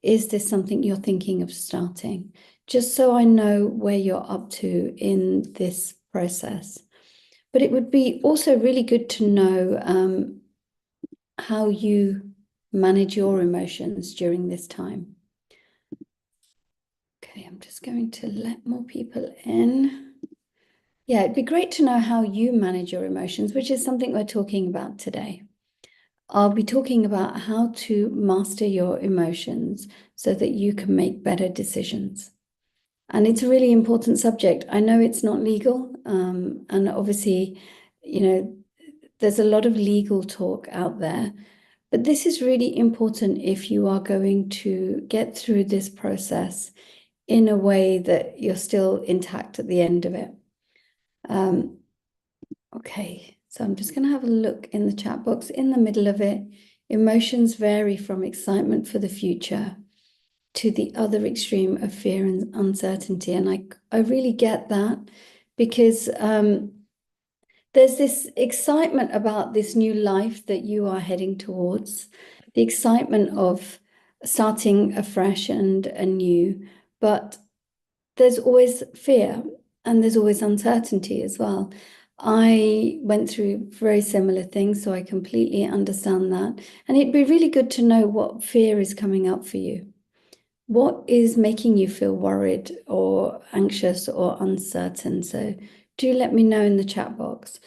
is this something you're thinking of starting? Just so I know where you're up to in this process. But it would be also really good to know how you manage your emotions during this time. Okay, I'm just going to let more people in. Yeah, it'd be great to know how you manage your emotions, which is something we're talking about today. I'll be talking about how to master your emotions so that you can make better decisions. And it's a really important subject. I know it's not legal, and obviously, there's a lot of legal talk out there, but this is really important if you are going to get through this process in a way that you're still intact at the end of it. Okay, so I'm just going to have a look in the chat box. In the middle of it, emotions vary from excitement for the future to the other extreme of fear and uncertainty. And I really get that because there's this excitement about this new life that you are heading towards, the excitement of starting afresh and anew, but there's always fear and there's always uncertainty as well. I went through very similar things, so I completely understand that. And it'd be really good to know what fear is coming up for you. What is making you feel worried or anxious or uncertain? So do let me know in the chat box.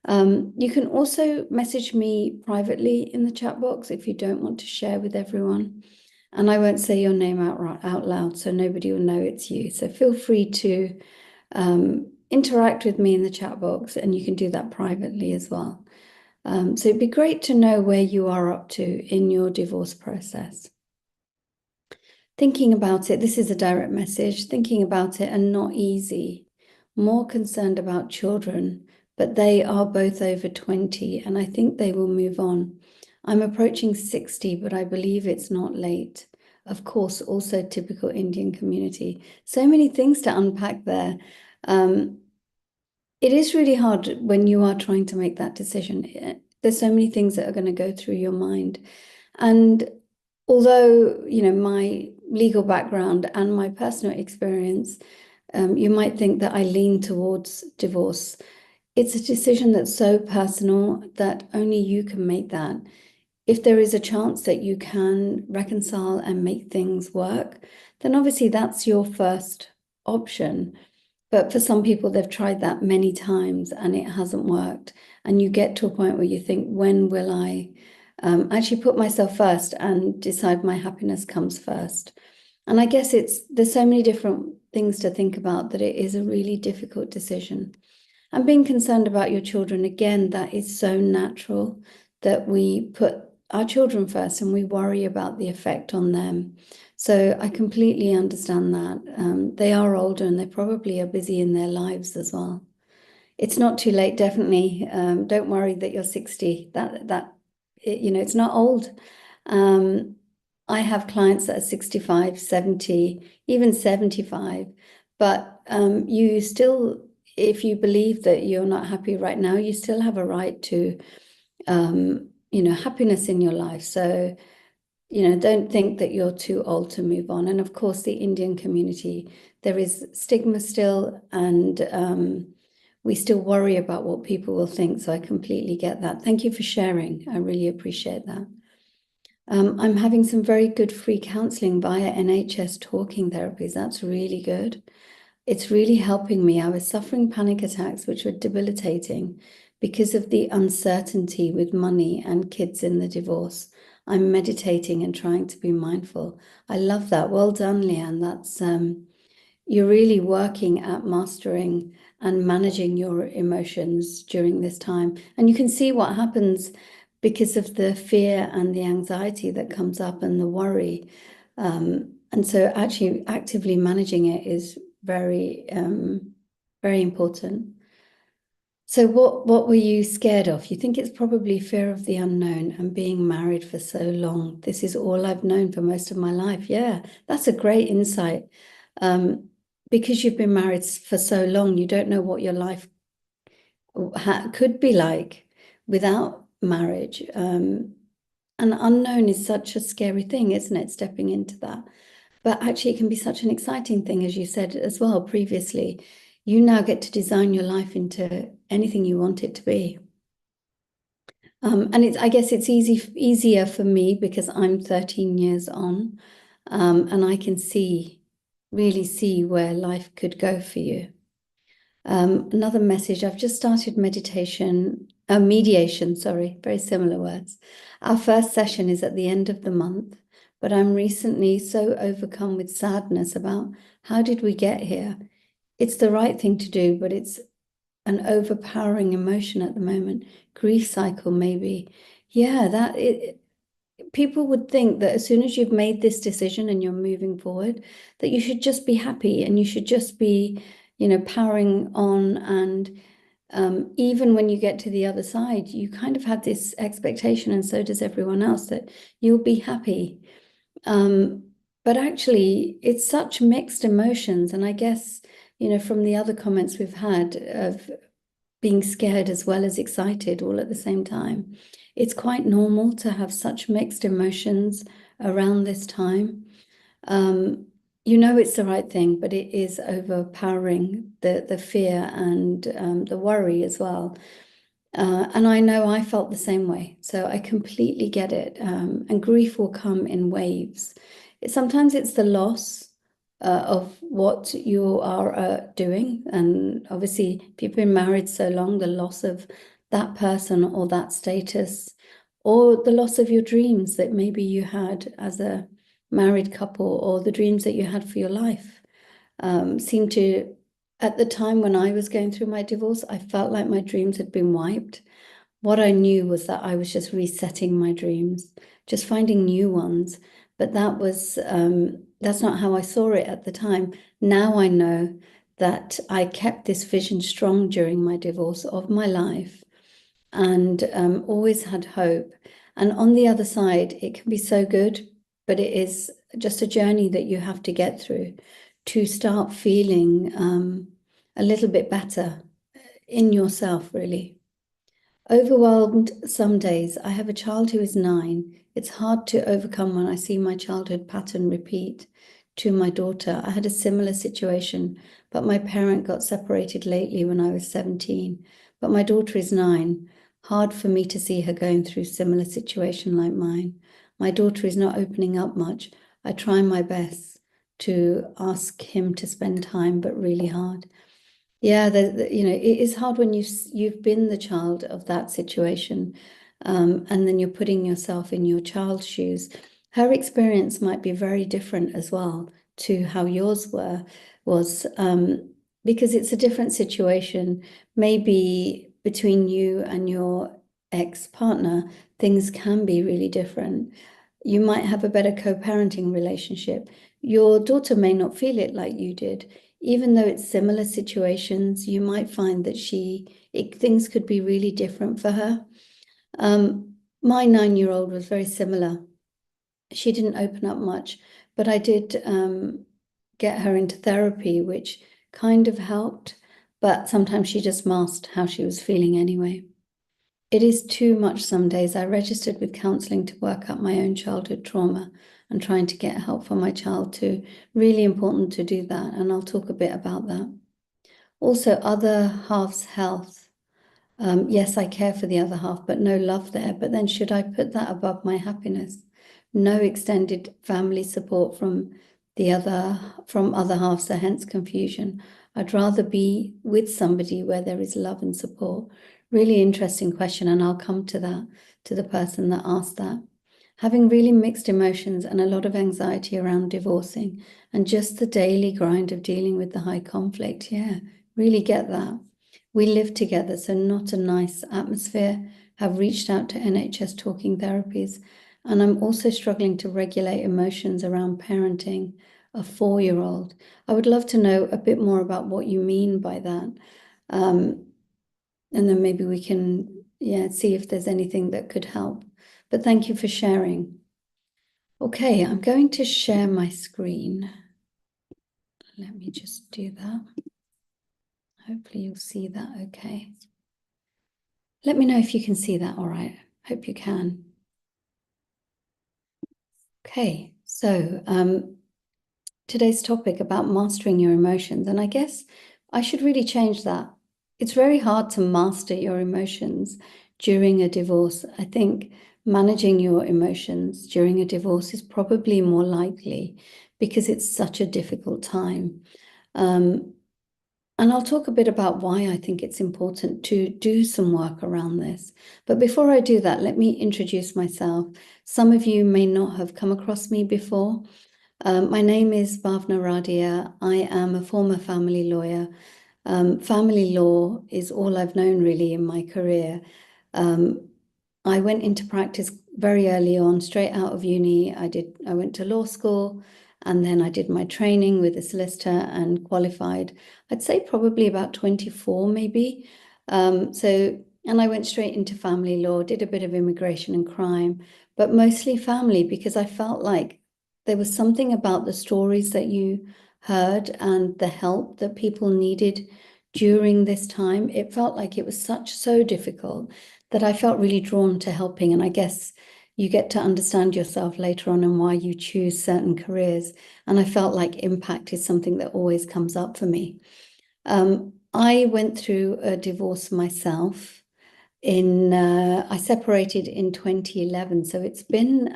You can also message me privately in the chat box if you don't want to share with everyone. And I won't say your name out loud, so nobody will know it's you. So feel free to interact with me in the chat box, and you can do that privately as well. So it'd be great to know where you are up to in your divorce process. Thinking about it, this is a direct message, thinking about it and not easy, more concerned about children, but they are both over 20 and I think they will move on. I'm approaching 60, but I believe it's not late. Of course, also typical Indian community. So many things to unpack there. It is really hard when you are trying to make that decision. There's so many things that are going to go through your mind. And although, my legal background and my personal experience, you might think that I lean towards divorce. It's a decision that's so personal that only you can make that. If there is a chance that you can reconcile and make things work, then obviously that's your first option. But for some people, they've tried that many times and it hasn't worked. And you get to a point where you think, when will I actually put myself first and decide my happiness comes first? And I guess there's so many different things to think about that it is a really difficult decision. And being concerned about your children, again, that is so natural that we put our children first and we worry about the effect on them. So I completely understand that. They are older and they probably are busy in their lives as well. It's not too late, definitely. Don't worry that you're 60. It's not old. I have clients that are 65, 70, even 75, but you still, if you believe that you're not happy right now, you still have a right to, happiness in your life. So, don't think that you're too old to move on. And of course, the Indian community, there is stigma still, and we still worry about what people will think. So I completely get that. Thank you for sharing. I really appreciate that. I'm having some very good free counseling via NHS talking therapies. That's really good. It's really helping me. I was suffering panic attacks, which were debilitating because of the uncertainty with money and kids in the divorce. I'm meditating and trying to be mindful. I love that. Well done, Leanne. That's you're really working at mastering and managing your emotions during this time. And you can see what happens because of the fear and the anxiety that comes up and the worry. And so actually actively managing it is very, very important. So what were you scared of? You think it's probably fear of the unknown and being married for so long. This is all I've known for most of my life. Yeah, that's a great insight. Because you've been married for so long, you don't know what your life could be like without marriage. And an unknown is such a scary thing, isn't it? Stepping into that. But actually, it can be such an exciting thing, as you said as well previously. You now get to design your life into anything you want it to be. And I guess it's easier for me because I'm 13 years on, and I can really see where life could go for you. Another message, I've just started mediation, sorry, very similar words. Our first session is at the end of the month, but I'm recently so overcome with sadness about how did we get here? It's the right thing to do, but it's an overpowering emotion at the moment. Grief cycle, maybe. Yeah, people would think that as soon as you've made this decision and you're moving forward, that you should just be happy and you should just be, powering on. And even when you get to the other side, you kind of have this expectation, and so does everyone else, that you'll be happy. But actually, it's such mixed emotions. And I guess, from the other comments we've had of being scared as well as excited all at the same time, it's quite normal to have such mixed emotions around this time. It's the right thing, but it is overpowering, the fear and the worry as well. And I know I felt the same way, so I completely get it. And grief will come in waves. Sometimes it's the loss of what you are doing. And obviously, if you've been married so long, the loss of that person or that status, or the loss of your dreams that maybe you had as a married couple, or the dreams that you had for your life, seem to, at the time when I was going through my divorce, I felt like my dreams had been wiped. What I knew was that I was just resetting my dreams, just finding new ones. But that's not how I saw it at the time. Now I know that I kept this vision strong during my divorce of my life, and always had hope. And on the other side, it can be so good, but it is just a journey that you have to get through to start feeling a little bit better in yourself, really. Overwhelmed some days. I have a child who is 9. It's hard to overcome when I see my childhood pattern repeat to my daughter. I had a similar situation, but my parent got separated lately when I was 17. But my daughter is 9. Hard for me to see her going through similar situation like mine. My daughter is not opening up much. I try my best to ask him to spend time, but really hard. Yeah, it is hard when you've been the child of that situation, and then you're putting yourself in your child's shoes. Her experience might be very different as well to how yours was, because it's a different situation. Maybe between you and your ex-partner, things can be really different. You might have a better co-parenting relationship. Your daughter may not feel it like you did. Even though it's similar situations, you might find that things could be really different for her. My 9-year-old was very similar. She didn't open up much, but I did get her into therapy, which kind of helped, but sometimes she just masked how she was feeling anyway. It is too much some days. I registered with counselling to work out my own childhood trauma and trying to get help for my child too. Really important to do that, and I'll talk a bit about that. Also, other half's health. Yes, I care for the other half, but no love there. But then should I put that above my happiness? No extended family support from other halves, so hence confusion. I'd rather be with somebody where there is love and support. Really interesting question, and I'll come to that, to the person that asked that. Having really mixed emotions and a lot of anxiety around divorcing and just the daily grind of dealing with the high conflict. Yeah, really get that. We live together, so not a nice atmosphere. Have reached out to NHS talking therapies, and I'm also struggling to regulate emotions around parenting a 4-year-old. I would love to know a bit more about what you mean by that. And then maybe we can, see if there's anything that could help. But thank you for sharing. Okay, I'm going to share my screen. Let me just do that. Hopefully you'll see that okay. Let me know if you can see that all right. Hope you can. Okay, so today's topic about mastering your emotions, and I guess I should really change that. It's very hard to master your emotions during a divorce. I think managing your emotions during a divorce is probably more likely because it's such a difficult time. Um, and I'll talk a bit about why I think it's important to do some work around this. But before I do that, let me introduce myself. Some of you may not have come across me before. My name is Bhavna Radia. I am a former family lawyer. Family law is all I've known really in my career. I went into practice very early on, straight out of uni. I went to law school, and then I did my training with a solicitor and qualified, I'd say probably about 24 maybe. And I went straight into family law, did a bit of immigration and crime, but mostly family because I felt like there was something about the stories that you heard and the help that people needed during this time. It felt like it was so difficult that I felt really drawn to helping. And I guess you get to understand yourself later on and why you choose certain careers. And I felt like impact is something that always comes up for me. I went through a divorce myself. I separated in 2011, so it's been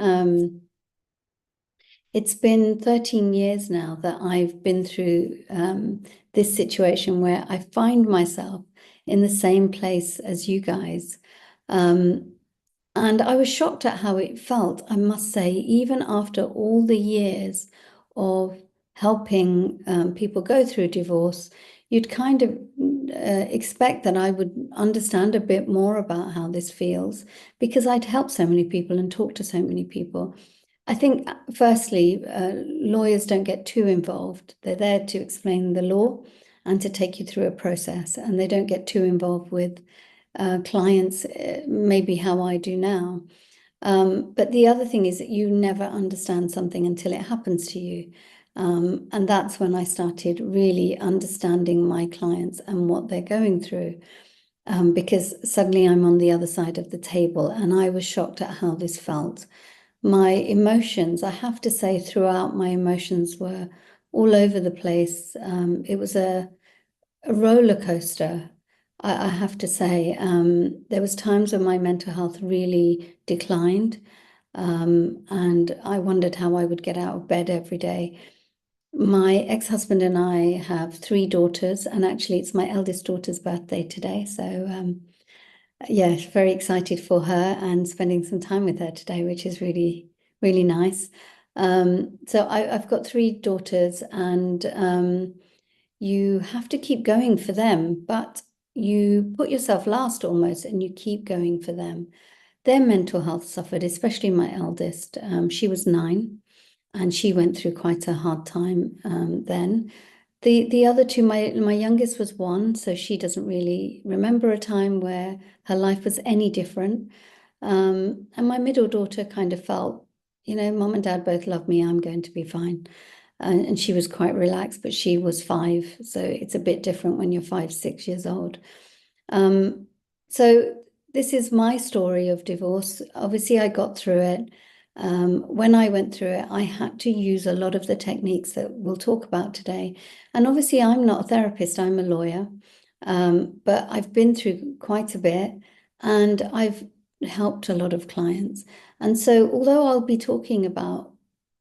13 years now that I've been through this situation where I find myself in the same place as you guys. Um, and I was shocked at how it felt, I must say, even after all the years of helping people go through divorce, you'd kind of expect that I would understand a bit more about how this feels because I'd helped so many people and talked to so many people. I think, firstly, lawyers don't get too involved. They're there to explain the law and to take you through a process, and they don't get too involved with clients, maybe how I do now. But the other thing is that you never understand something until it happens to you. And that's when I started really understanding my clients and what they're going through. Because suddenly I'm on the other side of the table, and I was shocked at how this felt. My emotions, I have to say, throughout, my emotions were all over the place. It was a roller coaster, I have to say. There was times when my mental health really declined, and I wondered how I would get out of bed every day. My ex-husband and I have three daughters, and actually it's my eldest daughter's birthday today. So yeah, very excited for her and spending some time with her today, which is really, really nice. So I've got three daughters, and you have to keep going for them, but you put yourself last almost, and you keep going for them. Their mental health suffered, especially my eldest. She was 9, and she went through quite a hard time then. The other two, my youngest was 1, so she doesn't really remember a time where her life was any different. And my middle daughter kind of felt, mom and dad both love me, I'm going to be fine. And she was quite relaxed, but she was 5, so it's a bit different when you're 5, 6 years old. So this is my story of divorce. Obviously, I got through it. When I went through it, I had to use a lot of the techniques that we'll talk about today. And obviously, I'm not a therapist, I'm a lawyer. But I've been through quite a bit, and I've helped a lot of clients. And so, although I'll be talking about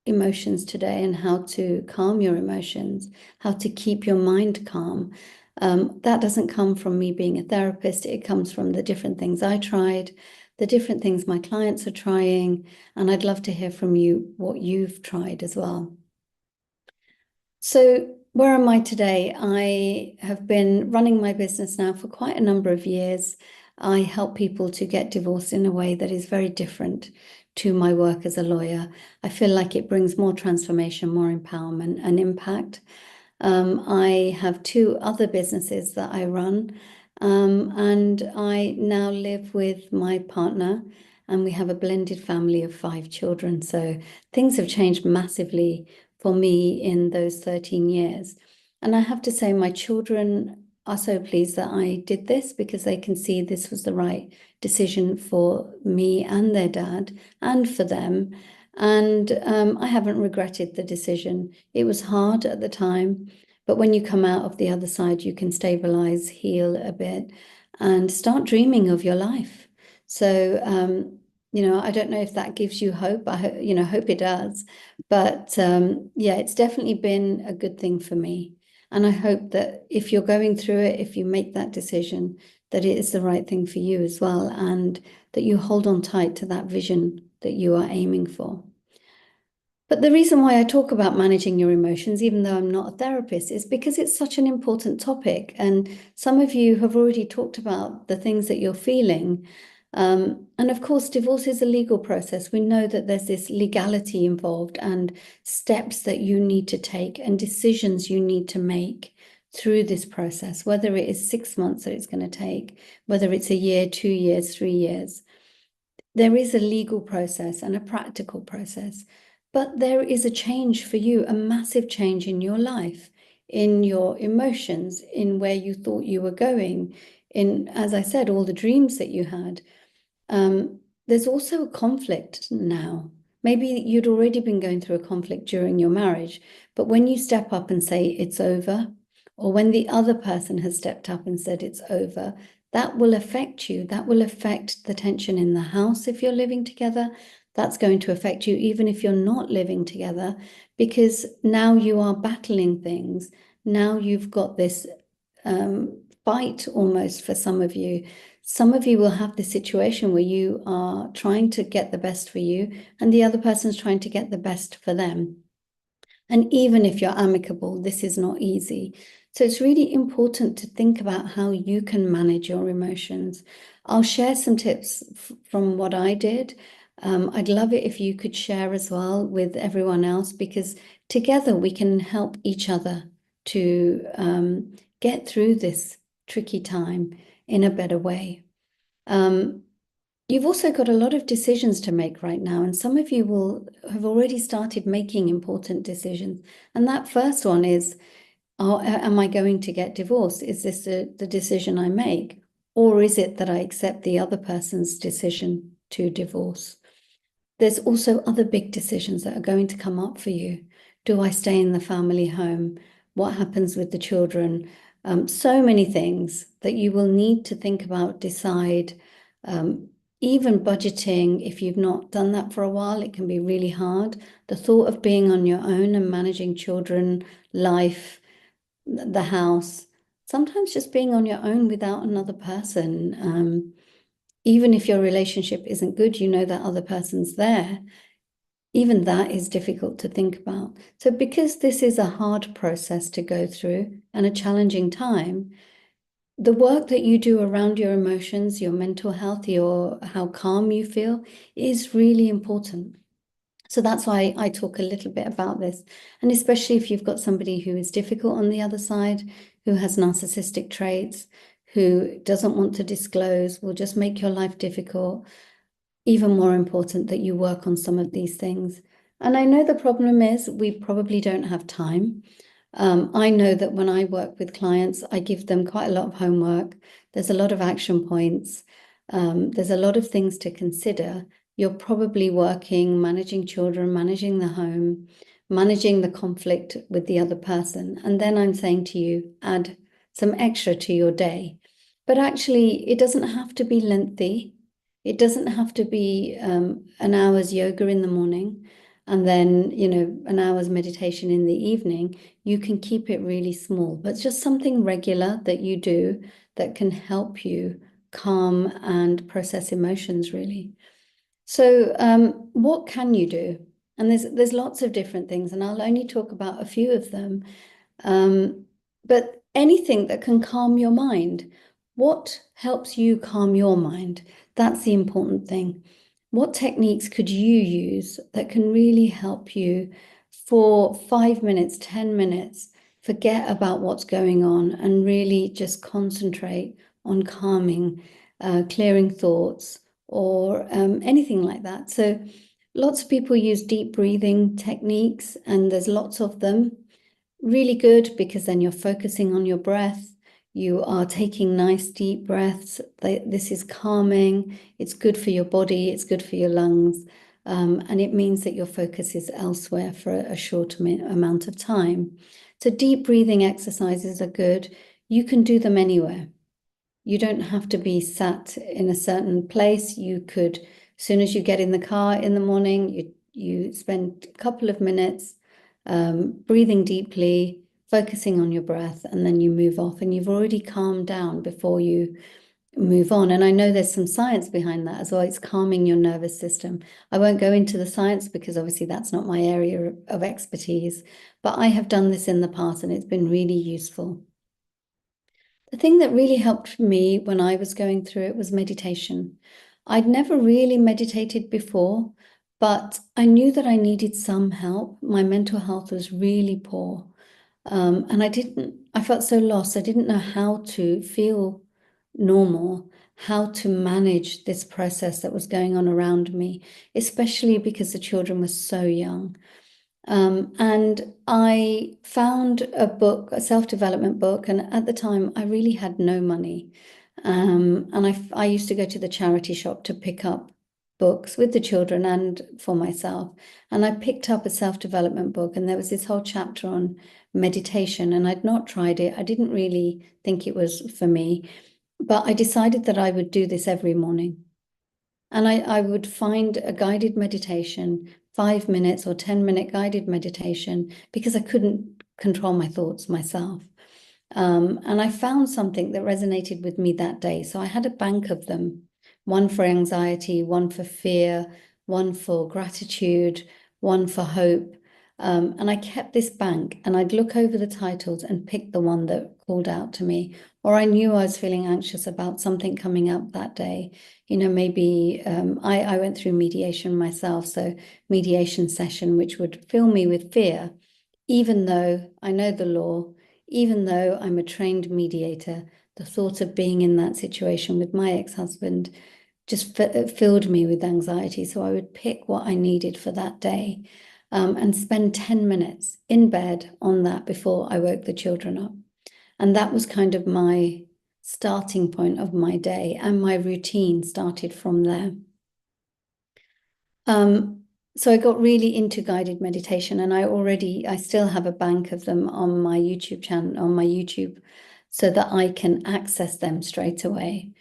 emotions today and how to calm your emotions, how to keep your mind calm, that doesn't come from me being a therapist. It comes from the different things I tried, the different things my clients are trying, and I'd love to hear from you what you've tried as well. So where am I today? I have been running my business now for quite a number of years. I help people to get divorced in a way that is very different to my work as a lawyer. I feel like it brings more transformation, more empowerment and impact. I have 2 other businesses that I run, and I now live with my partner, and we have a blended family of 5 children. So things have changed massively for me in those 13 years. And I have to say, my children are so pleased that I did this because they can see this was the right decision for me and their dad and for them. And I haven't regretted the decision. It was hard at the time, but when you come out of the other side, you can stabilize, heal a bit, and start dreaming of your life. So, I don't know if that gives you hope. Hope it does. But yeah, it's definitely been a good thing for me. And I hope that if you're going through it, if you make that decision, that it is the right thing for you as well, and that you hold on tight to that vision that you are aiming for. But the reason why I talk about managing your emotions, even though I'm not a therapist, is because it's such an important topic. And some of you have already talked about the things that you're feeling. And of course, divorce is a legal process. We know that there's this legality involved and steps that you need to take and decisions you need to make through this process, whether it is 6 months that it's going to take, whether it's a year, 2 years, 3 years. There is a legal process and a practical process, but there is a change for you, a massive change in your life, in your emotions, in where you thought you were going, in, as I said, all the dreams that you had. There's also a conflict now. Maybe you'd already been going through a conflict during your marriage, but when you step up and say it's over, or when the other person has stepped up and said it's over, that will affect you. That will affect the tension in the house if you're living together. That's going to affect you even if you're not living together, because now you are battling things. Now you've got this fight almost for some of you. Some of you will have this situation where you are trying to get the best for you and the other person's trying to get the best for them. And even if you're amicable, this is not easy. So it's really important to think about how you can manage your emotions. I'll share some tips from what I did. I'd love it if you could share as well with everyone else, because together we can help each other to get through this tricky time in a better way. You've also got a lot of decisions to make right now, and some of you will have already started making important decisions. And that first one is, am I going to get divorced? Is this the decision I make? Or is it that I accept the other person's decision to divorce? There's also other big decisions that are going to come up for you. Do I stay in the family home? What happens with the children? So many things that you will need to think about, decide. Even budgeting, if you've not done that for a while, it can be really hard. The thought of being on your own and managing children, life, the house, sometimes just being on your own without another person. Even if your relationship isn't good, you know that other person's there. Even that is difficult to think about. So because this is a hard process to go through and a challenging time, the work that you do around your emotions, your mental health, how calm you feel is really important. So that's why I talk a little bit about this. And especially if you've got somebody who is difficult on the other side, who has narcissistic traits, who doesn't want to disclose, will just make your life difficult. Even more important that you work on some of these things. And I know the problem is we probably don't have time. I know that when I work with clients, I give them quite a lot of homework. There's a lot of action points. There's a lot of things to consider. You're probably working, managing children, managing the home, managing the conflict with the other person. And then I'm saying to you, add some extra to your day. But actually, it doesn't have to be lengthy. It doesn't have to be an hour's yoga in the morning and then, an hour's meditation in the evening. You can keep it really small, but just something regular that you do that can help you calm and process emotions, really. So what can you do? And there's lots of different things, and I'll only talk about a few of them. But anything that can calm your mind. What helps you calm your mind? That's the important thing. What techniques could you use that can really help you for 5 minutes, 10 minutes, forget about what's going on and really just concentrate on calming, clearing thoughts, or anything like that. So lots of people use deep breathing techniques, and there's lots of them. Really good, because then you're focusing on your breath. You are taking nice deep breaths. This is calming. It's good for your body. It's good for your lungs. and it means that your focus is elsewhere for a short amount of time. So deep breathing exercises are good. You can do them anywhere. You don't have to be sat in a certain place. You could, as soon as you get in the car in the morning, you spend a couple of minutes breathing deeply, focusing on your breath, and then you move off, and you've already calmed down before you move on. And I know there's some science behind that as well. It's calming your nervous system. I won't go into the science because obviously that's not my area of expertise, but I have done this in the past and it's been really useful. The thing that really helped me when I was going through it was meditation. I'd never really meditated before, but I knew that I needed some help. My mental health was really poor. And I felt so lost. I didn't know how to feel normal, how to manage this process that was going on around me, especially because the children were so young. And I found a book, a self-development book, and at the time I really had no money. And I used to go to the charity shop to pick up books with the children and for myself. And I picked up a self-development book, and there was this whole chapter on meditation, and I'd not tried it. I didn't really think it was for me, but I decided that I would do this every morning. And I would find a guided meditation, 5 minutes or 10-minute guided meditation, because I couldn't control my thoughts myself. And I found something that resonated with me that day. So I had a bank of them, one for anxiety, one for fear, one for gratitude, one for hope. And I kept this bank, and I'd look over the titles and pick the one that called out to me, or I knew I was feeling anxious about something coming up that day. Maybe I went through mediation myself, so mediation session, which would fill me with fear, even though I know the law, even though I'm a trained mediator. The thought of being in that situation with my ex-husband just filled me with anxiety. So I would pick what I needed for that day, and spend 10 minutes in bed on that before I woke the children up. And that was kind of my starting point of my day, and my routine started from there. So I got really into guided meditation, and I still have a bank of them on my YouTube channel, on my YouTube, so that I can access them straight away.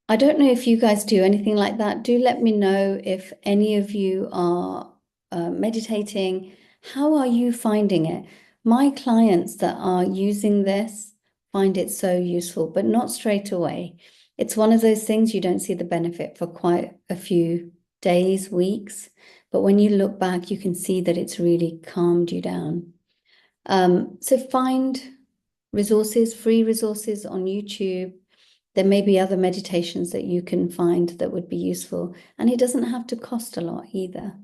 I don't know if you guys do anything like that. Do let me know if any of you are meditating. How are you finding it? My clients that are using this find it so useful, but not straight away. It's one of those things you don't see the benefit for quite a few days, weeks, but when you look back, you can see that it's really calmed you down. So find resources, free resources on YouTube. There may be other meditations that you can find that would be useful, and it doesn't have to cost a lot either.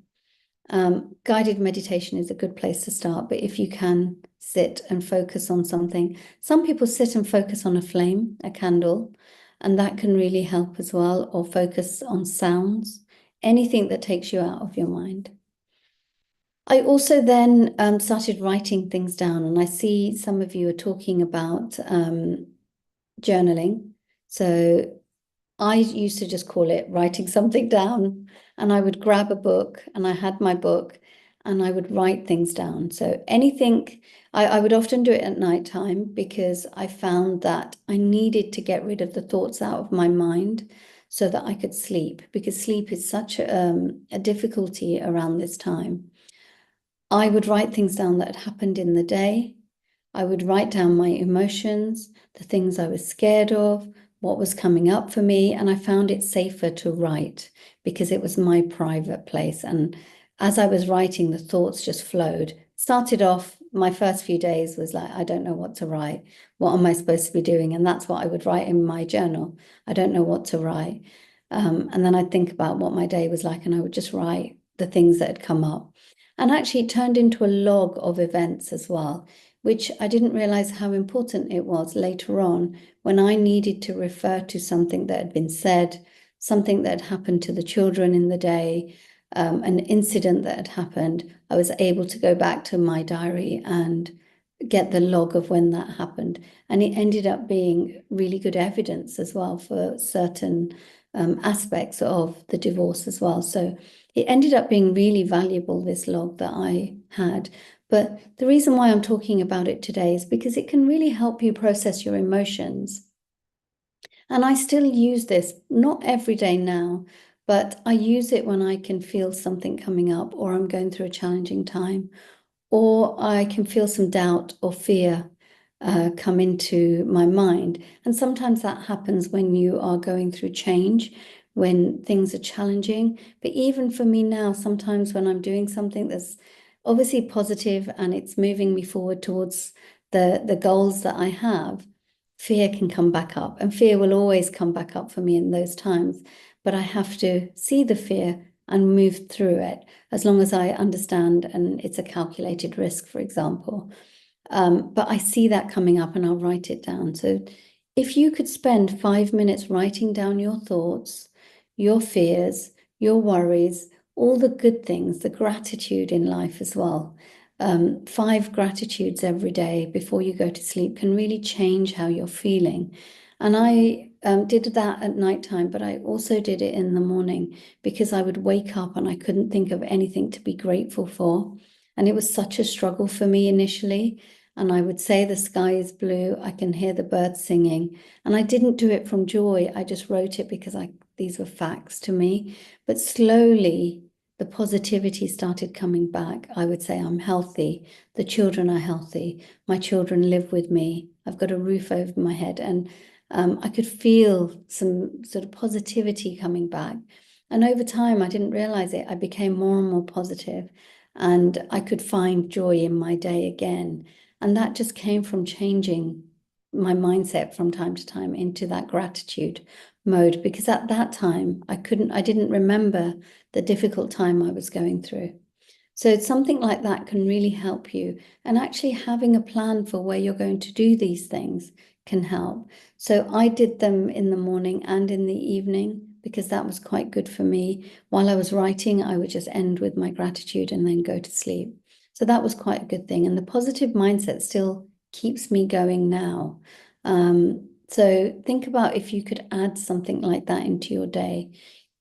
Guided meditation is a good place to start, but if you can sit and focus on something, some people sit and focus on a flame, a candle, and that can really help as well, or focus on sounds, anything that takes you out of your mind. I also then started writing things down, and I see some of you are talking about journaling. So I used to just call it writing something down, and I would grab a book, and I had my book, and I would write things down. So anything, I would often do it at nighttime because I found that I needed to get rid of the thoughts out of my mind so that I could sleep, because sleep is such a difficulty around this time. I would write things down that had happened in the day. I would write down my emotions, the things I was scared of, what was coming up for me, and I found it safer to write because it was my private place. And as I was writing, the thoughts just flowed. Started off, my first few days was like, I don't know what to write. What am I supposed to be doing? And that's what I would write in my journal. I don't know what to write. And then I'd think about what my day was like, and I would just write the things that had come up. And actually, it turned into a log of events as well, which I didn't realize how important it was later on when I needed to refer to something that had been said, something that had happened to the children in the day, an incident that had happened. I was able to go back to my diary and get the log of when that happened. And it ended up being really good evidence as well for certain aspects of the divorce as well. So it ended up being really valuable, this log that I had. But the reason why I'm talking about it today is because it can really help you process your emotions. And I still use this, not every day now, but I use it when I can feel something coming up, or I'm going through a challenging time, or I can feel some doubt or fear come into my mind. And sometimes that happens when you are going through change, when things are challenging. But even for me now, sometimes when I'm doing something that's obviously positive and it's moving me forward towards the goals that I have, fear can come back up, and fear will always come back up for me in those times. But I have to see the fear and move through it, as long as I understand and it's a calculated risk, for example. But I see that coming up and I'll write it down. So if you could spend 5 minutes writing down your thoughts, your fears, your worries, all the good things, the gratitude in life as well. 5 gratitudes every day before you go to sleep can really change how you're feeling. And I did that at nighttime, but I also did it in the morning, because I would wake up and I couldn't think of anything to be grateful for. And it was such a struggle for me initially. And I would say the sky is blue, I can hear the birds singing. And I didn't do it from joy. I just wrote it because these were facts to me. But slowly, the positivity started coming back. I would say I'm healthy. The children are healthy. My children live with me. I've got a roof over my head. And I could feel some sort of positivity coming back. And over time, I didn't realize it. I became more and more positive, and I could find joy in my day again. And that just came from changing my mindset from time to time into that gratitude mode, because at that time, I didn't remember the difficult time I was going through. So something like that can really help you. And actually having a plan for where you're going to do these things can help. So I did them in the morning and in the evening, because that was quite good for me. While I was writing, I would just end with my gratitude and then go to sleep. So that was quite a good thing. And the positive mindset still keeps me going now. So think about if you could add something like that into your day,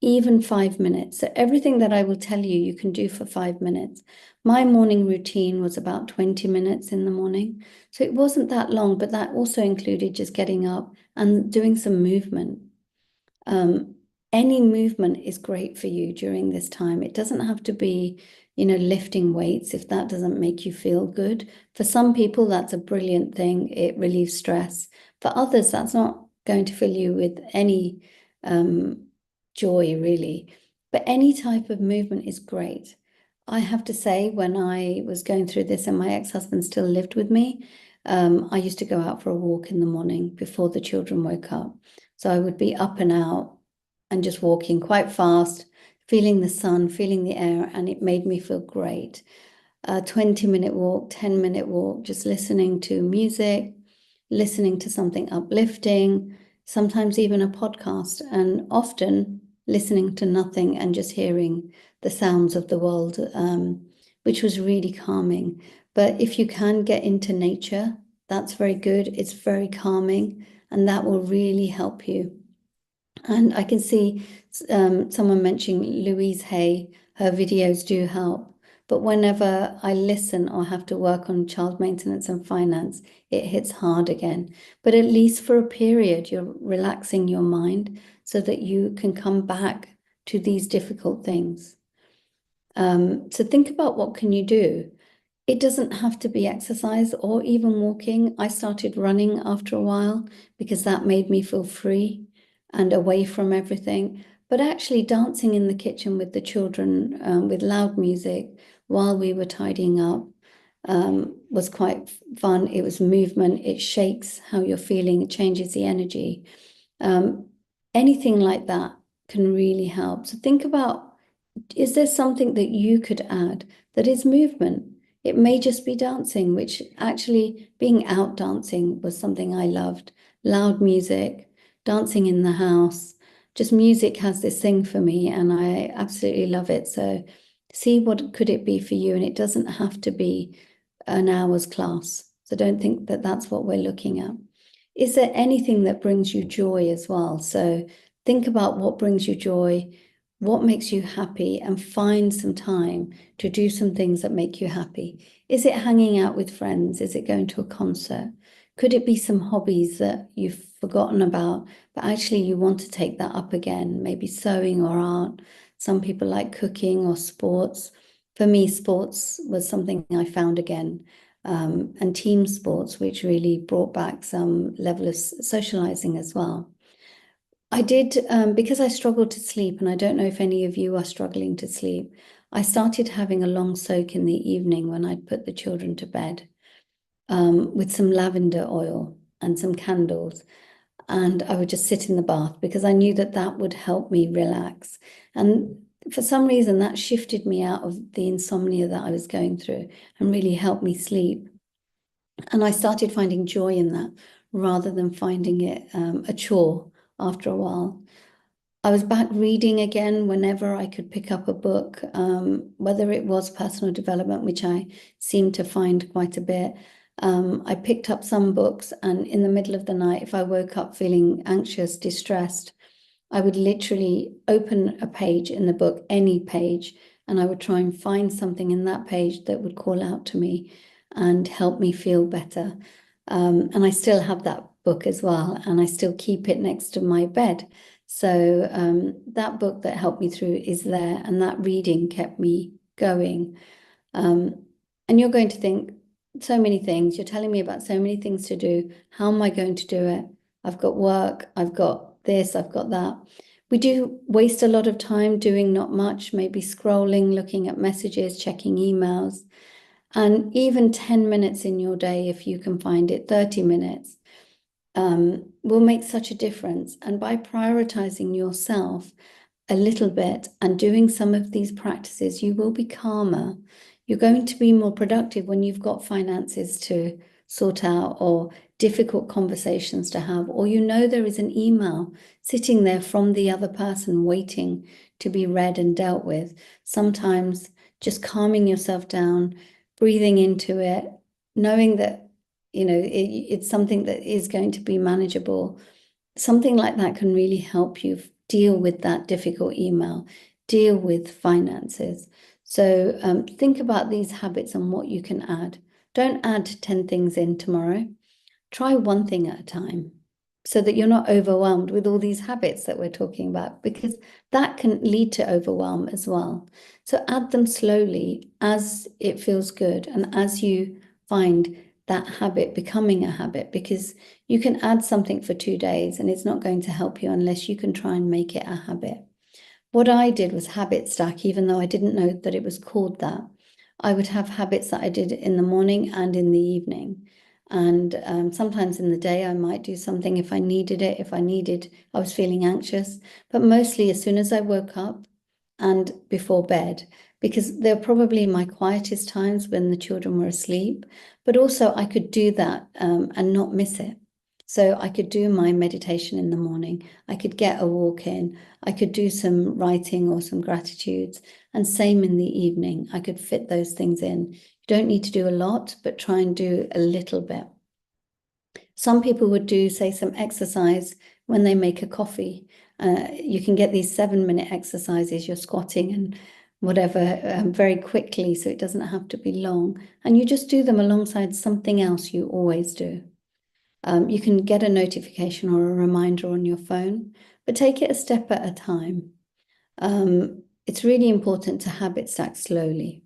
even 5 minutes. So everything that I will tell you, you can do for 5 minutes. My morning routine was about 20 minutes in the morning. So it wasn't that long, but that also included just getting up and doing some movement. Any movement is great for you during this time. It doesn't have to be, lifting weights if that doesn't make you feel good. For some people, that's a brilliant thing. It relieves stress. For others, that's not going to fill you with any joy, really. But any type of movement is great. I have to say, when I was going through this and my ex-husband still lived with me, I used to go out for a walk in the morning before the children woke up. So I would be up and out and just walking quite fast, feeling the sun, feeling the air, and it made me feel great. A 20-minute walk, 10-minute walk, just listening to music, listening to something uplifting, sometimes even a podcast, and often listening to nothing and just hearing the sounds of the world, which was really calming. But if you can get into nature, that's very good. It's very calming, and that will really help you. And I can see someone mentioning Louise Hay, her videos do help. But whenever I listen or have to work on child maintenance and finance, it hits hard again. But at least for a period, you're relaxing your mind so that you can come back to these difficult things. So think about, what can you do? It doesn't have to be exercise or even walking. I started running after a while because that made me feel free and away from everything. But actually dancing in the kitchen with the children with loud music while we were tidying up was quite fun. It was movement. It shakes how you're feeling. It changes the energy. Anything like that can really help. So think about, is there something that you could add that is movement? It may just be dancing, which actually being out dancing was something I loved. Loud music, dancing in the house, just music has this thing for me and I absolutely love it. So see what could it be for you, and it doesn't have to be an hour's class. So don't think that that's what we're looking at. Is there anything that brings you joy as well? So think about what brings you joy. what makes you happy and find some time to do some things that make you happy. Is it hanging out with friends? Is it going to a concert? Could it be some hobbies that you've forgotten about, but actually you want to take that up again? Maybe sewing or art. Some people like cooking or sports. For me, sports was something I found again, and team sports, which really brought back some level of socializing as well. I did, because I struggled to sleep, and I don't know if any of you are struggling to sleep. I started having a long soak in the evening when I'd put the children to bed, with some lavender oil and some candles. And I would just sit in the bath because I knew that that would help me relax. And for some reason, that shifted me out of the insomnia that I was going through and really helped me sleep. And I started finding joy in that rather than finding it a chore after a while. I was back reading again whenever I could pick up a book, whether it was personal development, which I seem to find quite a bit. I picked up some books, and in the middle of the night, if I woke up feeling anxious, distressed, I would literally open a page in the book, any page, and I would try and find something in that page that would call out to me and help me feel better. And I still have that book as well, and I still keep it next to my bed. So that book that helped me through is there, and that reading kept me going. And you're going to think so many things. You're telling me about so many things to do. How am I going to do it? I've got work, I've got this, I've got that. We do waste a lot of time doing not much, maybe scrolling, looking at messages, checking emails. And even 10 minutes in your day, if you can find it, 30 minutes, will make such a difference. And by prioritizing yourself a little bit and doing some of these practices, you will be calmer. You're going to be more productive when you've got finances to sort out or difficult conversations to have, or you know there is an email sitting there from the other person waiting to be read and dealt with. Sometimes just calming yourself down, breathing into it, knowing that, it's something that is going to be manageable. Something like that can really help you deal with that difficult email, deal with finances. So think about these habits and what you can add. Don't add 10 things in tomorrow. Try one thing at a time so that you're not overwhelmed with all these habits that we're talking about, because that can lead to overwhelm as well. So add them slowly as it feels good and as you find that habit becoming a habit, because you can add something for 2 days and it's not going to help you unless you can try and make it a habit. What I did was habit stack, even though I didn't know that it was called that. I would have habits that I did in the morning and in the evening. And sometimes in the day, I might do something if I needed it, I was feeling anxious. But mostly as soon as I woke up and before bed, because they're probably my quietest times when the children were asleep. But also I could do that and not miss it. So I could do my meditation in the morning. I could get a walk in. I could do some writing or some gratitudes. And same in the evening. I could fit those things in. You don't need to do a lot, but try and do a little bit. Some people would do, say, some exercise when they make a coffee. You can get these 7-minute exercises. You're squatting and whatever very quickly, so it doesn't have to be long. And you just do them alongside something else you always do. You can get a notification or a reminder on your phone, but take it a step at a time. It's really important to habit stack slowly.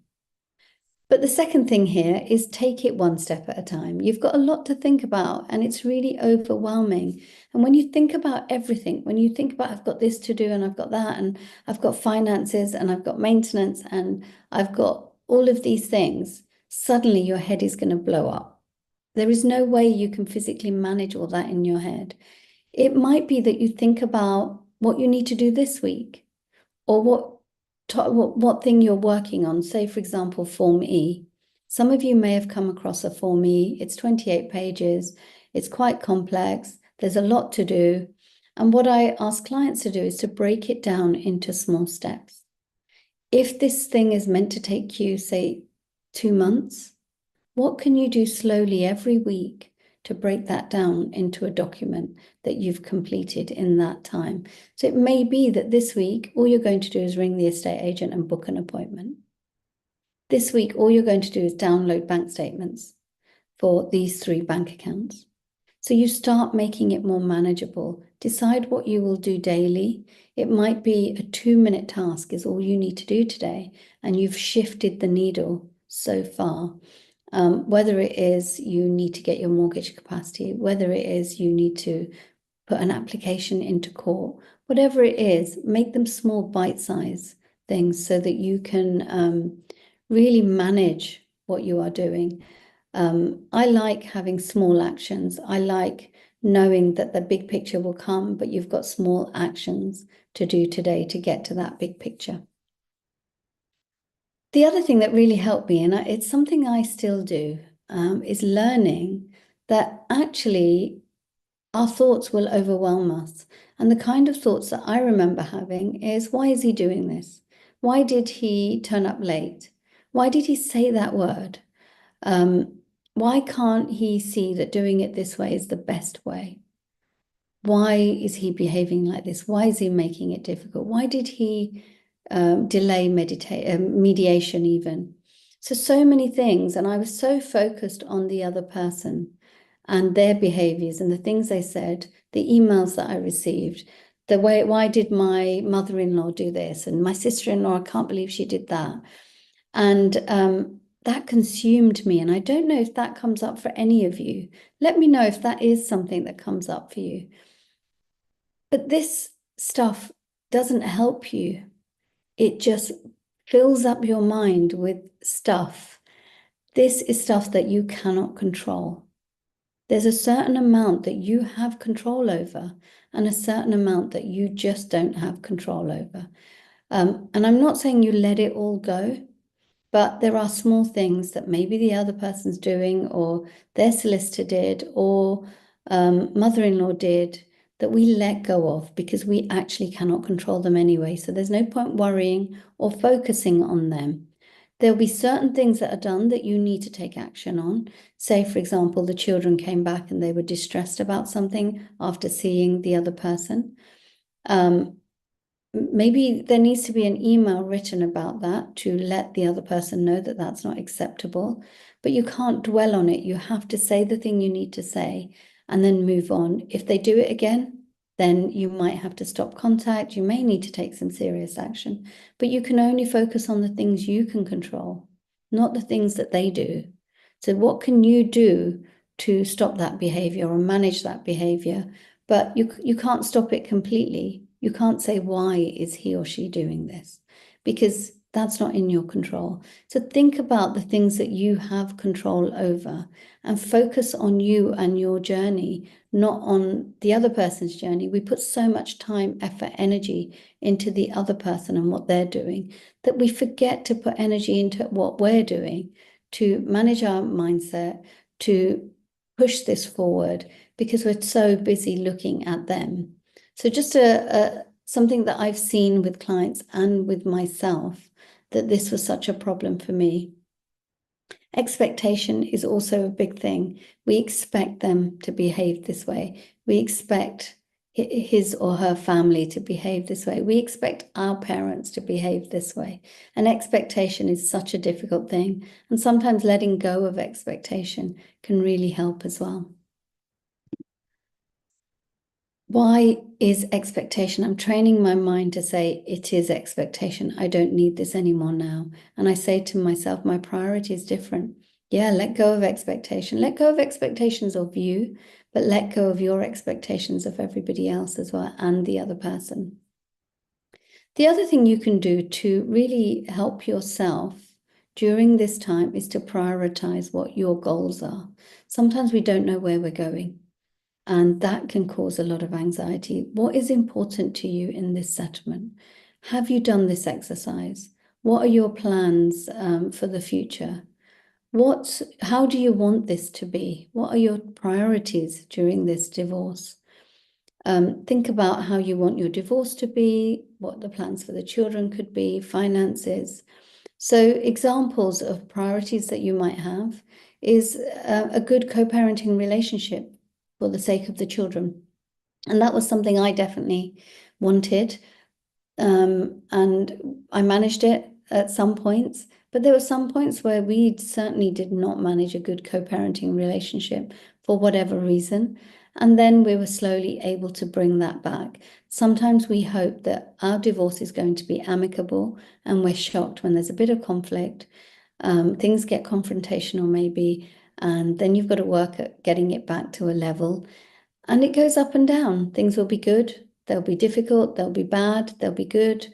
But the second thing here is take it one step at a time. You've got a lot to think about and it's really overwhelming. And when you think about everything, when you think about I've got this to do and I've got that and I've got finances and I've got maintenance and I've got all of these things, suddenly your head is going to blow up. There is no way you can physically manage all that in your head. It might be that you think about what you need to do this week or what thing you're working on. Say, for example, Form E. Some of you may have come across a Form E. It's 28 pages. It's quite complex. There's a lot to do. And what I ask clients to do is to break it down into small steps. If this thing is meant to take you, say, 2 months, what can you do slowly every week to break that down into a document that you've completed in that time. So it may be that this week, all you're going to do is ring the estate agent and book an appointment. This week, all you're going to do is download bank statements for these 3 bank accounts. So you start making it more manageable. Decide what you will do daily. It might be a 2-minute task is all you need to do today, and you've shifted the needle so far. Whether it is you need to get your mortgage capacity, whether it is you need to put an application into court, whatever it is, make them small bite-sized things so that you can really manage what you are doing. I like having small actions. I like knowing that the big picture will come, but you've got small actions to do today to get to that big picture. The other thing that really helped me, and it's something I still do, is learning that actually our thoughts will overwhelm us. And the kind of thoughts that I remember having is, why is he doing this? Why did he turn up late? Why did he say that word? Why can't he see that doing it this way is the best way? Why is he behaving like this? Why is he making it difficult? Why did he delay mediation even? So many things. And I was so focused on the other person and their behaviors and the things they said, the emails that I received, the way, why did my mother-in-law do this? And my sister-in-law, I can't believe she did that. And that consumed me. And I don't know if that comes up for any of you. Let me know if that is something that comes up for you. But this stuff doesn't help you. It just fills up your mind with stuff. This is stuff that you cannot control. There's a certain amount that you have control over and a certain amount that you just don't have control over. And I'm not saying you let it all go, but there are small things that maybe the other person's doing or their solicitor did or mother-in-law did that we let go of because we actually cannot control them anyway. So there's no point worrying or focusing on them. There'll be certain things that are done that you need to take action on. Say, for example, the children came back and they were distressed about something after seeing the other person. Maybe there needs to be an email written about that to let the other person know that that's not acceptable, but you can't dwell on it. You have to say the thing you need to say and then move on. If they do it again, then you might have to stop contact. You may need to take some serious action, but you can only focus on the things you can control, not the things that they do. So what can you do to stop that behavior or manage that behavior? But you can't stop it completely. You can't say, why is he or she doing this? Because that's not in your control. So think about the things that you have control over and focus on you and your journey, not on the other person's journey. We put so much time, effort, energy into the other person and what they're doing that we forget to put energy into what we're doing to manage our mindset, to push this forward because we're so busy looking at them. So just something that I've seen with clients and with myself, that this was such a problem for me. Expectation is also a big thing. We expect them to behave this way. We expect his or her family to behave this way. We expect our parents to behave this way. And expectation is such a difficult thing. And sometimes letting go of expectation can really help as well. Why is expectation? I'm training my mind to say it is expectation. I don't need this anymore now. And I say to myself, my priority is different. Yeah, let go of expectation. Let go of expectations of you, but let go of your expectations of everybody else as well and the other person. The other thing you can do to really help yourself during this time is to prioritize what your goals are. Sometimes we don't know where we're going. And that can cause a lot of anxiety. What is important to you in this settlement? Have you done this exercise? What are your plans for the future? How do you want this to be? What are your priorities during this divorce? Think about how you want your divorce to be, what the plans for the children could be, finances. So examples of priorities that you might have is a good co-parenting relationship for the sake of the children. And that was something I definitely wanted. And I managed it at some points, but there were some points where we certainly did not manage a good co-parenting relationship for whatever reason. And then we were slowly able to bring that back. Sometimes we hope that our divorce is going to be amicable, and we're shocked when there's a bit of conflict. Things get confrontational maybe, and then you've got to work at getting it back to a level. And it goes up and down. Things will be good, they'll be difficult, they'll be bad, they'll be good.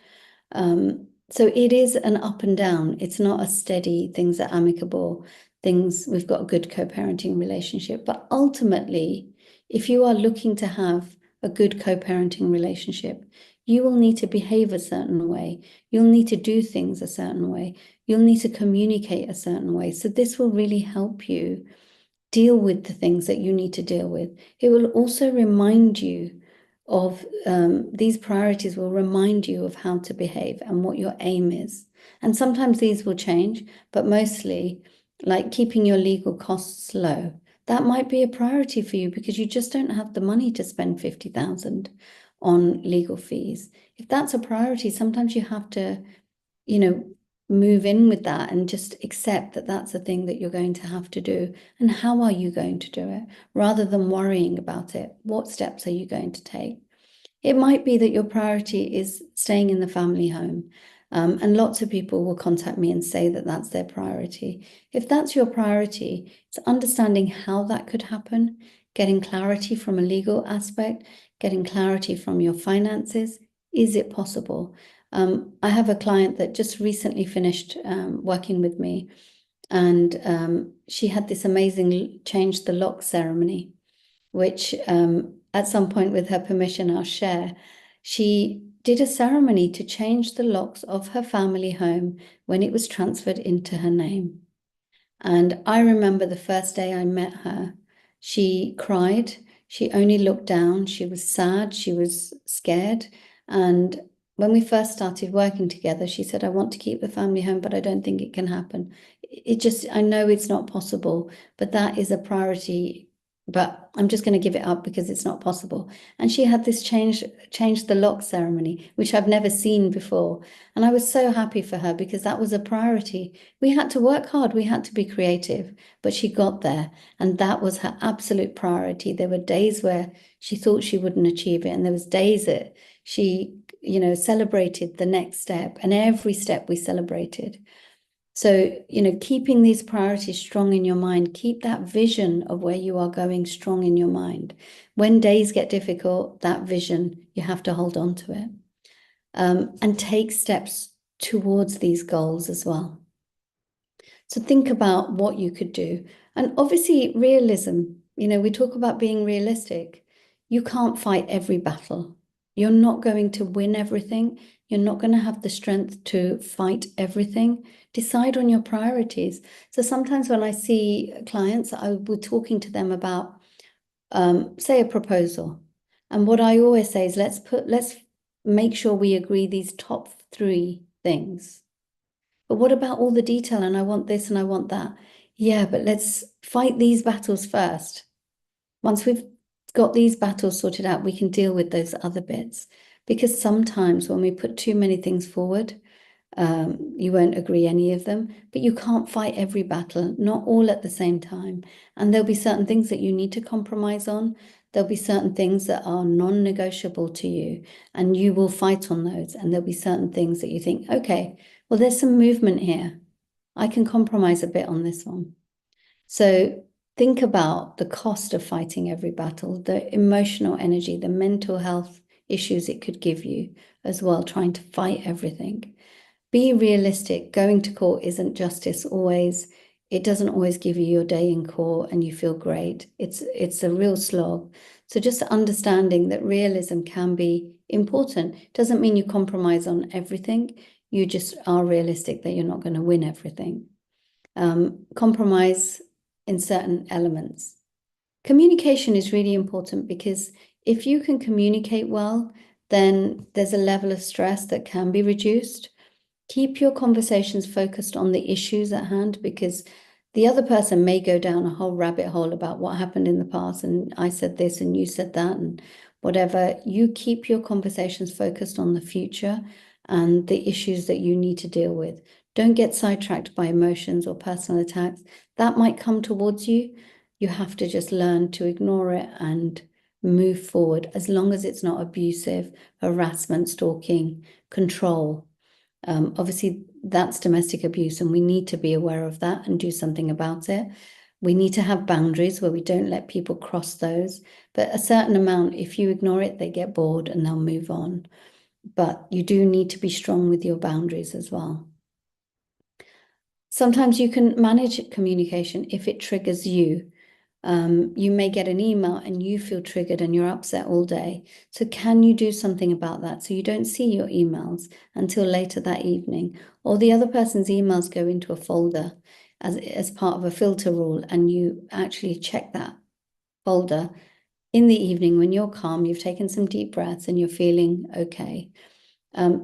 So it is an up and down. It's not a steady, things are amicable, we've got a good co-parenting relationship. But ultimately, if you are looking to have a good co-parenting relationship, you will need to behave a certain way. You'll need to do things a certain way. You'll need to communicate a certain way. So this will really help you deal with the things that you need to deal with. It will also remind you of these priorities will remind you of how to behave and what your aim is. And sometimes these will change, but mostly like keeping your legal costs low. That might be a priority for you because you just don't have the money to spend 50,000 on legal fees. If that's a priority, sometimes you have to, move in with that and just accept that that's a thing that you're going to have to do. And how are you going to do it? Rather than worrying about it, what steps are you going to take? It might be that your priority is staying in the family home. And lots of people will contact me and say that that's their priority. If that's your priority, it's understanding how that could happen, getting clarity from a legal aspect, getting clarity from your finances. Is it possible? I have a client that just recently finished working with me, and she had this amazing change the lock ceremony, which at some point, with her permission, I'll share. She did a ceremony to change the locks of her family home when it was transferred into her name. And I remember the first day I met her, she cried. She only looked down. She was sad. She was scared. And when we first started working together, she said, I want to keep the family home, but I don't think it can happen. I know it's not possible, but that is a priority. But I'm just going to give it up because it's not possible. And she had this change the lock ceremony, which I've never seen before. And I was so happy for her because that was a priority. We had to work hard. We had to be creative, but she got there. And that was her absolute priority. There were days where she thought she wouldn't achieve it. And there was days that she, celebrated the next step, and every step we celebrated. So, keeping these priorities strong in your mind, keep that vision of where you are going strong in your mind. When days get difficult, that vision, you have to hold on to it. And take steps towards these goals as well. So think about what you could do. And obviously, realism, we talk about being realistic. You can't fight every battle. You're not going to win everything. You're not going to have the strength to fight everything. Decide on your priorities. So sometimes when I see clients, I will be talking to them about, say, a proposal. And what I always say is let's make sure we agree these top 3 things. But what about all the detail? And I want this and I want that. Yeah, but let's fight these battles first. Once we've got these battles sorted out, we can deal with those other bits. Because sometimes when we put too many things forward, you won't agree any of them, but you can't fight every battle, not all at the same time. And there'll be certain things that you need to compromise on. There'll be certain things that are non-negotiable to you, and you will fight on those. And there'll be certain things that you think, okay, well, there's some movement here. I can compromise a bit on this one. So think about the cost of fighting every battle, the emotional energy, the mental health issues it could give you as well, trying to fight everything. Be realistic. Going to court isn't justice always. It doesn't always give you your day in court and you feel great. It's a real slog. So just understanding that realism can be important doesn't mean you compromise on everything. You just are realistic that you're not going to win everything. Compromise in certain elements. Communication is really important because if you can communicate well, then there's a level of stress that can be reduced. Keep your conversations focused on the issues at hand because The other person may go down a whole rabbit hole about what happened in the past, and I said this and you said that, and whatever. You keep your conversations focused on the future and the issues that you need to deal with. Don't get sidetracked by emotions or personal attacks. That might come towards you. You have to just learn to ignore it and move forward, as long as it's not abusive, harassment, stalking, control. Obviously, that's domestic abuse, and we need to be aware of that and do something about it. We need to have boundaries where we don't let people cross those. But a certain amount, if you ignore it, they get bored and they'll move on. But you do need to be strong with your boundaries as well. Sometimes you can manage communication if it triggers you. You may get an email and you feel triggered and you're upset all day. So can you do something about that so you don't see your emails until later that evening, or the other person's emails go into a folder as part of a filter rule, and you actually check that folder in the evening when you're calm, you've taken some deep breaths and you're feeling okay,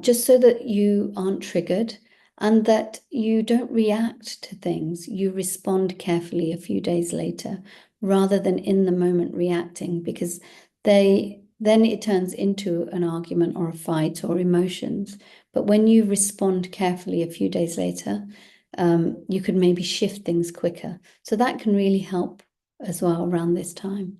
just so that you aren't triggered and that you don't react to things. You respond carefully a few days later rather than in the moment reacting, because then it turns into an argument or a fight or emotions. But when you respond carefully a few days later, you could maybe shift things quicker. So that can really help as well around this time.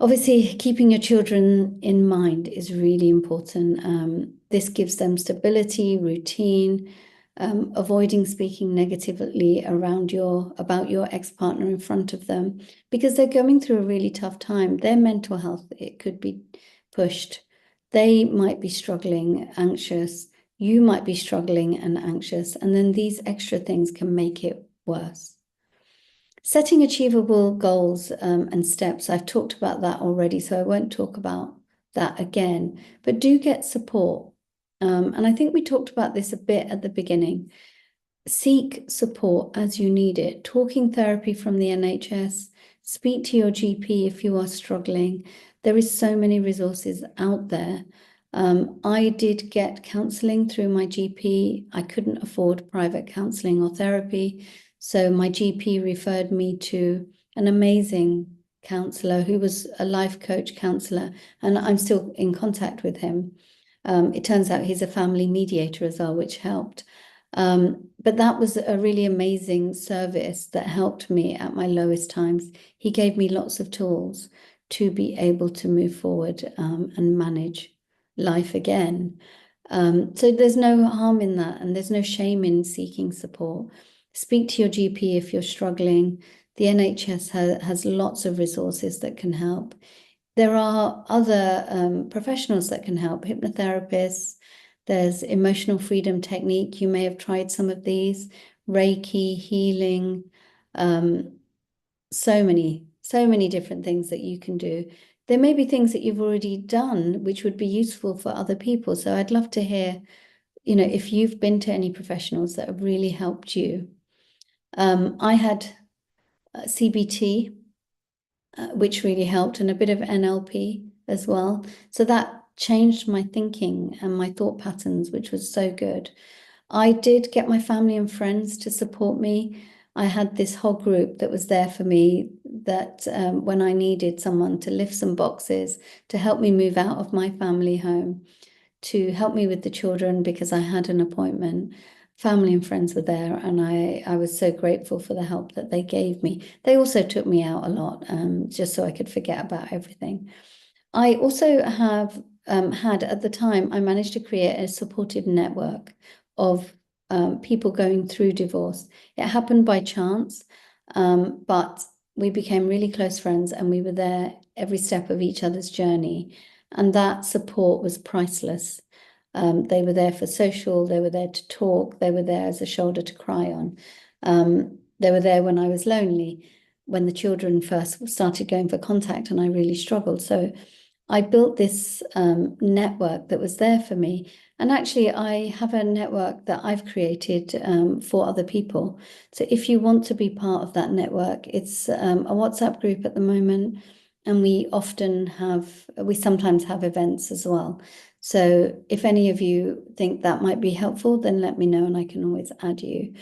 Obviously, keeping your children in mind is really important. This gives them stability, routine, avoiding speaking negatively about your ex-partner in front of them, because they're going through a really tough time. Their mental health, it could be pushed. They might be struggling, anxious. You might be struggling and anxious, and then these extra things can make it worse. Setting achievable goals and steps, I've talked about that already, so I won't talk about that again, but do get support. And I think we talked about this a bit at the beginning. Seek support as you need it. Talking therapy from the NHS, speak to your GP if you are struggling. There is so many resources out there. I did get counselling through my GP. I couldn't afford private counselling or therapy. So my GP referred me to an amazing counsellor who was a life coach counsellor, and I'm still in contact with him. It turns out he's a family mediator as well, which helped. But that was a really amazing service that helped me at my lowest times. He gave me lots of tools to be able to move forward and manage life again. So there's no harm in that, and there's no shame in seeking support. Speak to your GP if you're struggling. The NHS has lots of resources that can help. There are other professionals that can help, hypnotherapists. There's emotional freedom technique. You may have tried some of these, Reiki, healing, so many different things that you can do. There may be things that you've already done which would be useful for other people. So I'd love to hear, if you've been to any professionals that have really helped you. I had CBT, which really helped, and a bit of NLP as well. So that changed my thinking and my thought patterns, which was so good. I did get my family and friends to support me. I had this whole group that was there for me, that when I needed someone to lift some boxes, to help me move out of my family home, to help me with the children because I had an appointment. Family and friends were there, and I was so grateful for the help that they gave me. They also took me out a lot, just so I could forget about everything. I also have had, at the time, I managed to create a supportive network of people going through divorce. It happened by chance, but we became really close friends, and we were there every step of each other's journey. And that support was priceless. They were there for social, they were there to talk, they were there as a shoulder to cry on. They were there when I was lonely, when the children first started going for contact and I really struggled. So I built this network that was there for me. And actually, I have a network that I've created for other people. So if you want to be part of that network, it's a WhatsApp group at the moment. And we sometimes have events as well. So if any of you think that might be helpful, then let me know and I can always add you.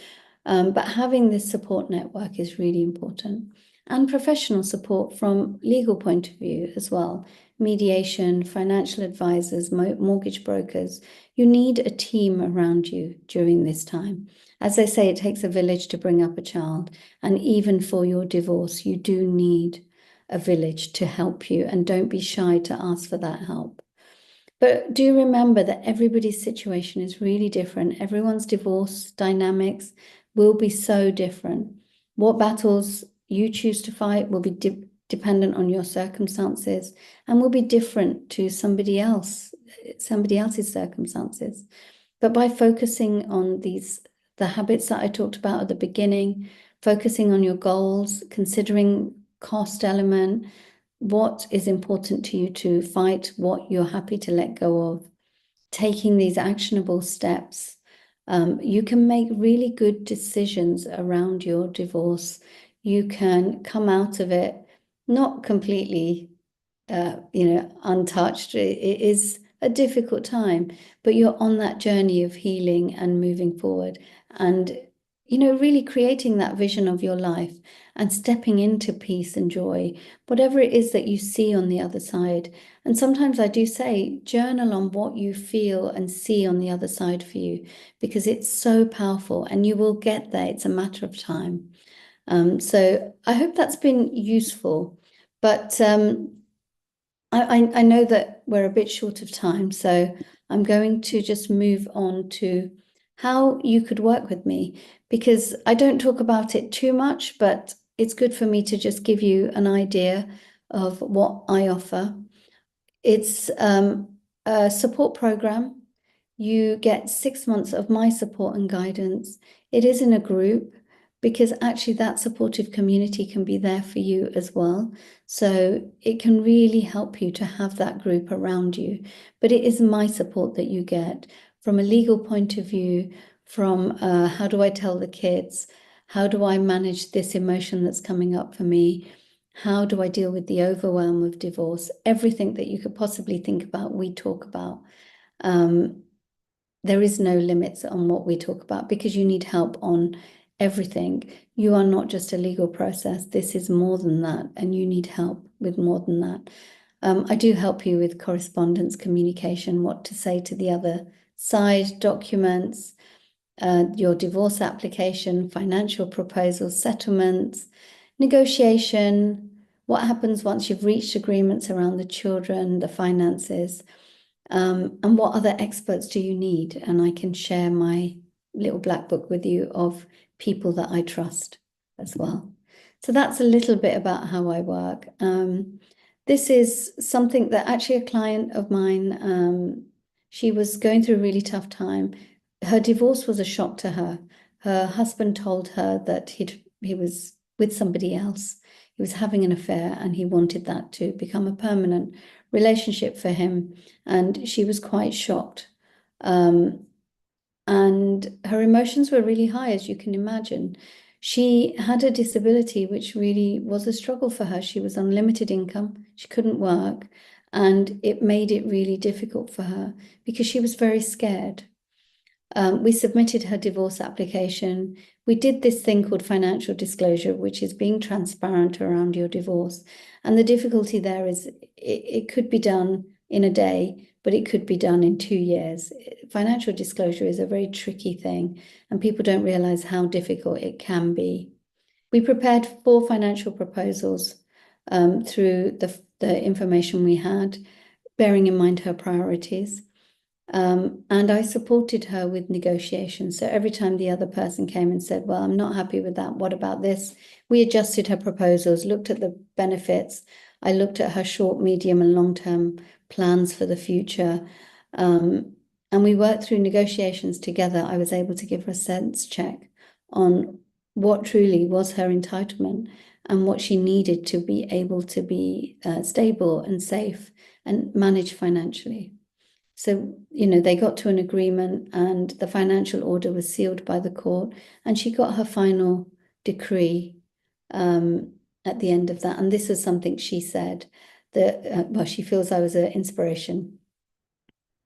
But having this support network is really important. And professional support from legal point of view as well. Mediation, financial advisors, mortgage brokers. You need a team around you during this time. As they say, it takes a village to bring up a child. And even for your divorce, you do need a village to help you. And don't be shy to ask for that help. But do remember that everybody's situation is really different. Everyone's divorce dynamics will be so different. What battles you choose to fight will be dependent on your circumstances and will be different to somebody else's circumstances. But by focusing on the habits that I talked about at the beginning, focusing on your goals, considering cost element, what is important to you to fight, what you're happy to let go of, taking these actionable steps, you can make really good decisions around your divorce. You can come out of it not completely, untouched. It is a difficult time, but you're on that journey of healing and moving forward and, really creating that vision of your life and stepping into peace and joy, whatever it is that you see on the other side. And sometimes I do say, journal on what you feel and see on the other side for you, because it's so powerful and you will get there. It's a matter of time. So I hope that's been useful. But I know that we're a bit short of time, so I'm going to just move on to how you could work with me, because I don't talk about it too much, but it's good for me to just give you an idea of what I offer. It's a support program. You get 6 months of my support and guidance. It is in a group because actually that supportive community can be there for you as well. So it can really help you to have that group around you. But it is my support that you get from a legal point of view, from how do I tell the kids? How do I manage this emotion that's coming up for me? How do I deal with the overwhelm of divorce? Everything that you could possibly think about, we talk about. There is no limits on what we talk about because you need help on everything. You are not just a legal process. This is more than that, and you need help with more than that. I do help you with correspondence, communication, what to say to the other side, documents, your divorce application, financial proposals, settlements, negotiation, what happens once you've reached agreements around the children, the finances, and what other experts do you need? And I can share my little black book with you of people that I trust as well. So that's a little bit about how I work. This is something that actually a client of mine, she was going through a really tough time. Her divorce was a shock to her. Her husband told her that he was with somebody else. He was having an affair and he wanted that to become a permanent relationship for him. And she was quite shocked. And her emotions were really high, as you can imagine. She had a disability, which really was a struggle for her. She was on limited income, she couldn't work, and it made it really difficult for her because she was very scared. We submitted her divorce application. We did this thing called financial disclosure, which is being transparent around your divorce. And the difficulty there is it could be done in a day, but it could be done in 2 years. Financial disclosure is a very tricky thing, and people don't realize how difficult it can be. We prepared 4 financial proposals through the information we had, bearing in mind her priorities. And I supported her with negotiations. So every time the other person came and said, well, I'm not happy with that, what about this? We adjusted her proposals, looked at the benefits. I looked at her short, medium, and long-term plans for the future. And we worked through negotiations together. I was able to give her a sense check on what truly was her entitlement and what she needed to be able to be stable and safe and manage financially. So, they got to an agreement and the financial order was sealed by the court, and she got her final decree at the end of that. And this is something she said that, she feels I was an inspiration.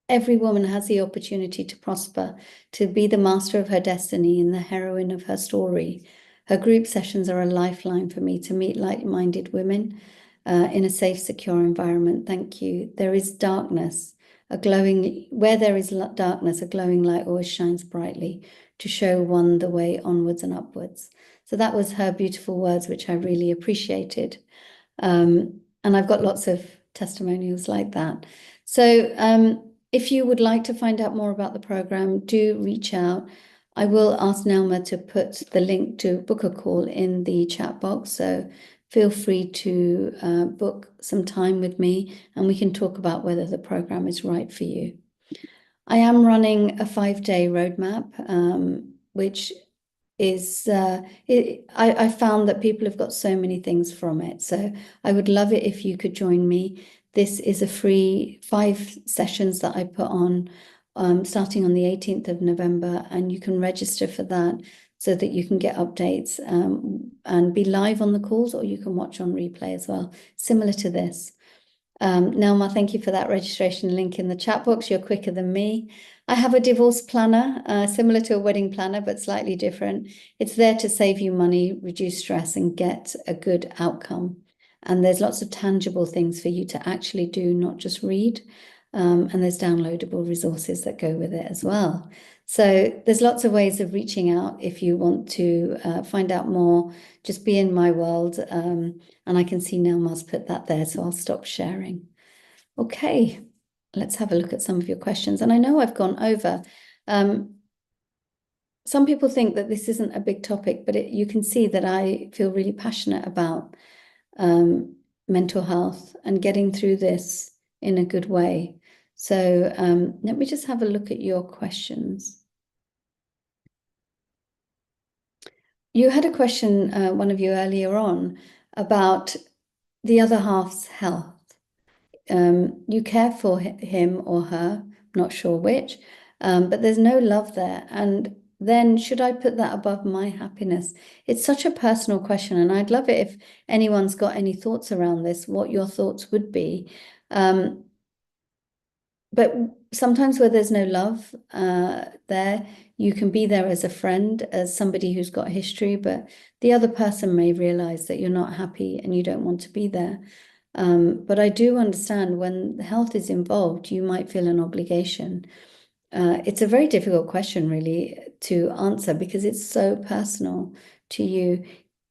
every woman has the opportunity to prosper, to be the master of her destiny and the heroine of her story. Her group sessions are a lifeline for me to meet like-minded women in a safe, secure environment. Thank you. There is darkness, where there is darkness, a glowing light always shines brightly to show one the way onwards and upwards. So that was her beautiful words, which I really appreciated. And I've got lots of testimonials like that. So if you would like to find out more about the program, do reach out. I will ask Nelma to put the link to book a call in the chat box. So feel free to book some time with me and we can talk about whether the program is right for you. I am running a 5-day roadmap, which is I found that people have got so many things from it. So I would love it if you could join me. This is a free 5 sessions that I put on starting on the 18th of November, and you can register for that so that you can get updates and be live on the calls, or you can watch on replay as well, similar to this. Nelma, thank you for that registration link in the chat box. You're quicker than me. I have a divorce planner, similar to a wedding planner, but slightly different. It's there to save you money, reduce stress, and get a good outcome. And there's lots of tangible things for you to actually do, not just read. And there's downloadable resources that go with it as well. So there's lots of ways of reaching out if you want to find out more. Just be in my world. And I can see Nelma's put that there, so I'll stop sharing. Okay, let's have a look at some of your questions. And I know I've gone over. Some people think that this isn't a big topic, but you can see that I feel really passionate about mental health and getting through this in a good way. So let me just have a look at your questions. You had a question, one of you earlier on, about the other half's health. You care for him or her, not sure which, but there's no love there. And then should I put that above my happiness? It's such a personal question, and I'd love it if anyone's got any thoughts around this, what your thoughts would be. But sometimes where there's no love there, you can be there as a friend, as somebody who's got history, but the other person may realize that you're not happy and you don't want to be there. But I do understand when health is involved, you might feel an obligation. It's a very difficult question, really, to answer because it's so personal to you.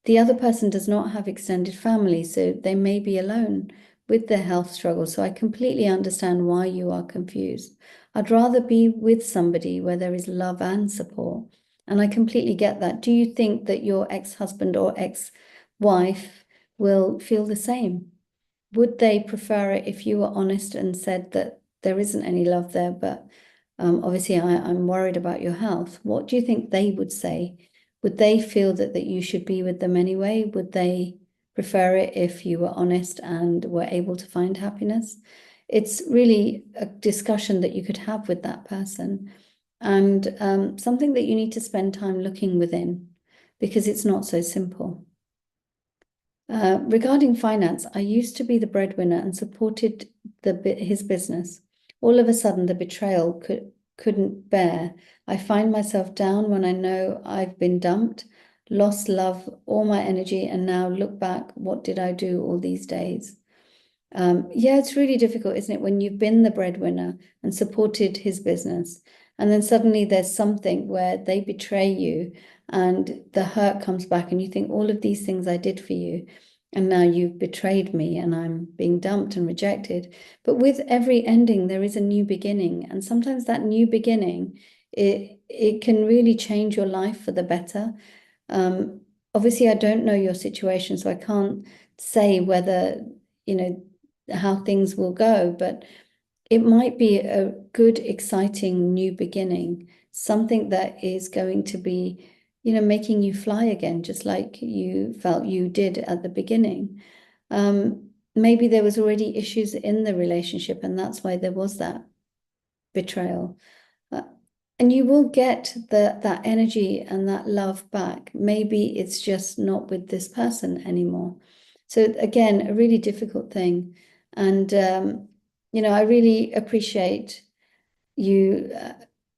The other person does not have extended family, so they may be alone with their health struggle. So I completely understand why you are confused. I'd rather be with somebody where there is love and support. And I completely get that. Do you think that your ex-husband or ex-wife will feel the same? Would they prefer it if you were honest and said that there isn't any love there, but obviously I'm worried about your health? What do you think they would say? Would they feel that you should be with them anyway? Would they prefer it if you were honest and were able to find happiness? It's really a discussion that you could have with that person, and something that you need to spend time looking within, because it's not so simple. Regarding finance, I used to be the breadwinner and supported his business. All of a sudden, the betrayal couldn't bear. I find myself down when I know I've been dumped, lost love, all my energy, and now look back, what did I do all these days? Yeah, it's really difficult, isn't it, when you've been the breadwinner and supported his business, and then suddenly there's something where they betray you and the hurt comes back and you think all of these things I did for you, and now you've betrayed me and I'm being dumped and rejected. But with every ending, there is a new beginning. And sometimes that new beginning, it can really change your life for the better. Obviously, I don't know your situation, so I can't say whether, how things will go, but it might be a good, exciting new beginning, something that is going to be, making you fly again, just like you felt you did at the beginning. Maybe there was already issues in the relationship, and that's why there was that betrayal. And you will get that energy and that love back. Maybe it's just not with this person anymore. So again, a really difficult thing. And I really appreciate you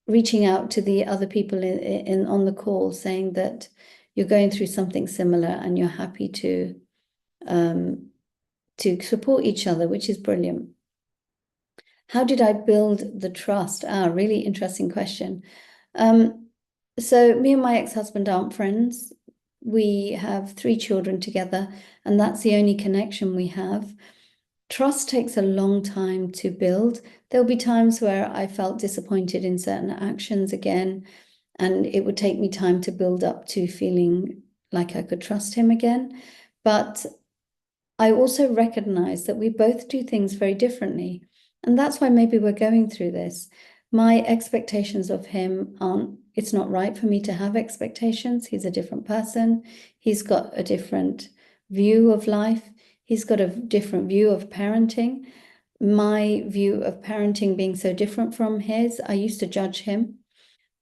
reaching out to the other people in on the call, saying that you're going through something similar and you're happy to support each other, which is brilliant. How did I build the trust? Really interesting question. So me and my ex-husband aren't friends. We have 3 children together, and that's the only connection we have. Trust takes a long time to build. There'll be times where I felt disappointed in certain actions again, and it would take me time to build up to feeling like I could trust him again. But I also recognize that we both do things very differently. And that's why maybe we're going through this. My expectations of him aren't, it's not right for me to have expectations. He's a different person. He's got a different view of life. He's got a different view of parenting. My view of parenting being so different from his, I used to judge him.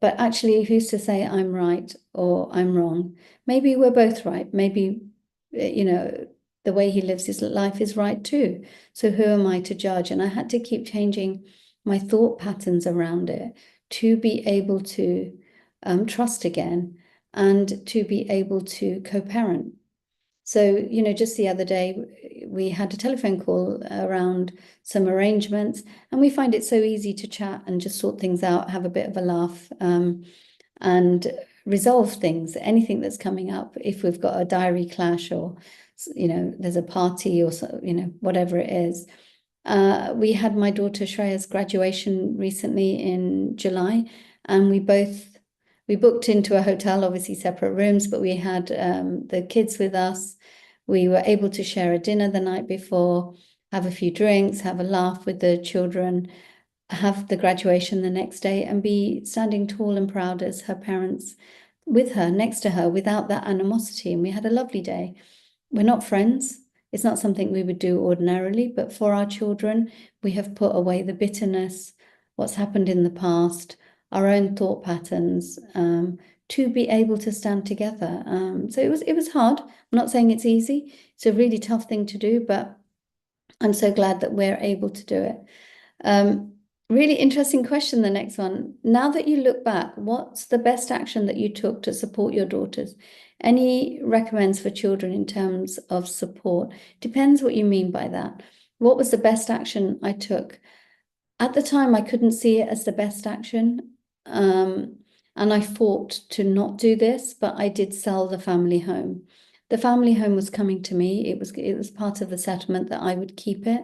But actually, who's to say I'm right or I'm wrong? Maybe we're both right. Maybe, the way he lives his life is right too. So who am I to judge? And I had to keep changing my thought patterns around it to be able to trust again and to be able to co-parent. So, just the other day, we had a telephone call around some arrangements, and we find it so easy to chat and just sort things out, have a bit of a laugh, and resolve things, anything that's coming up. If we've got a diary clash or, there's a party or so, whatever it is. We had my daughter Shreya's graduation recently in July, and we booked into a hotel, obviously separate rooms, but we had the kids with us. We were able to share a dinner the night before, have a few drinks, have a laugh with the children, have the graduation the next day, and be standing tall and proud as her parents with her, next to her, without that animosity. And we had a lovely day. We're not friends. It's not something we would do ordinarily, but for our children, we have put away the bitterness, what's happened in the past, our own thought patterns, to be able to stand together. So it was hard. I'm not saying it's easy. It's a really tough thing to do, but I'm so glad that we're able to do it. Really interesting question, the next one. Now that you look back, what's the best action that you took to support your daughters? Any recommends for children in terms of support? Depends what you mean by that. What was the best action I took? At the time, I couldn't see it as the best action. And I fought to not do this, but I did sell the family home. The family home was coming to me. It was part of the settlement that I would keep it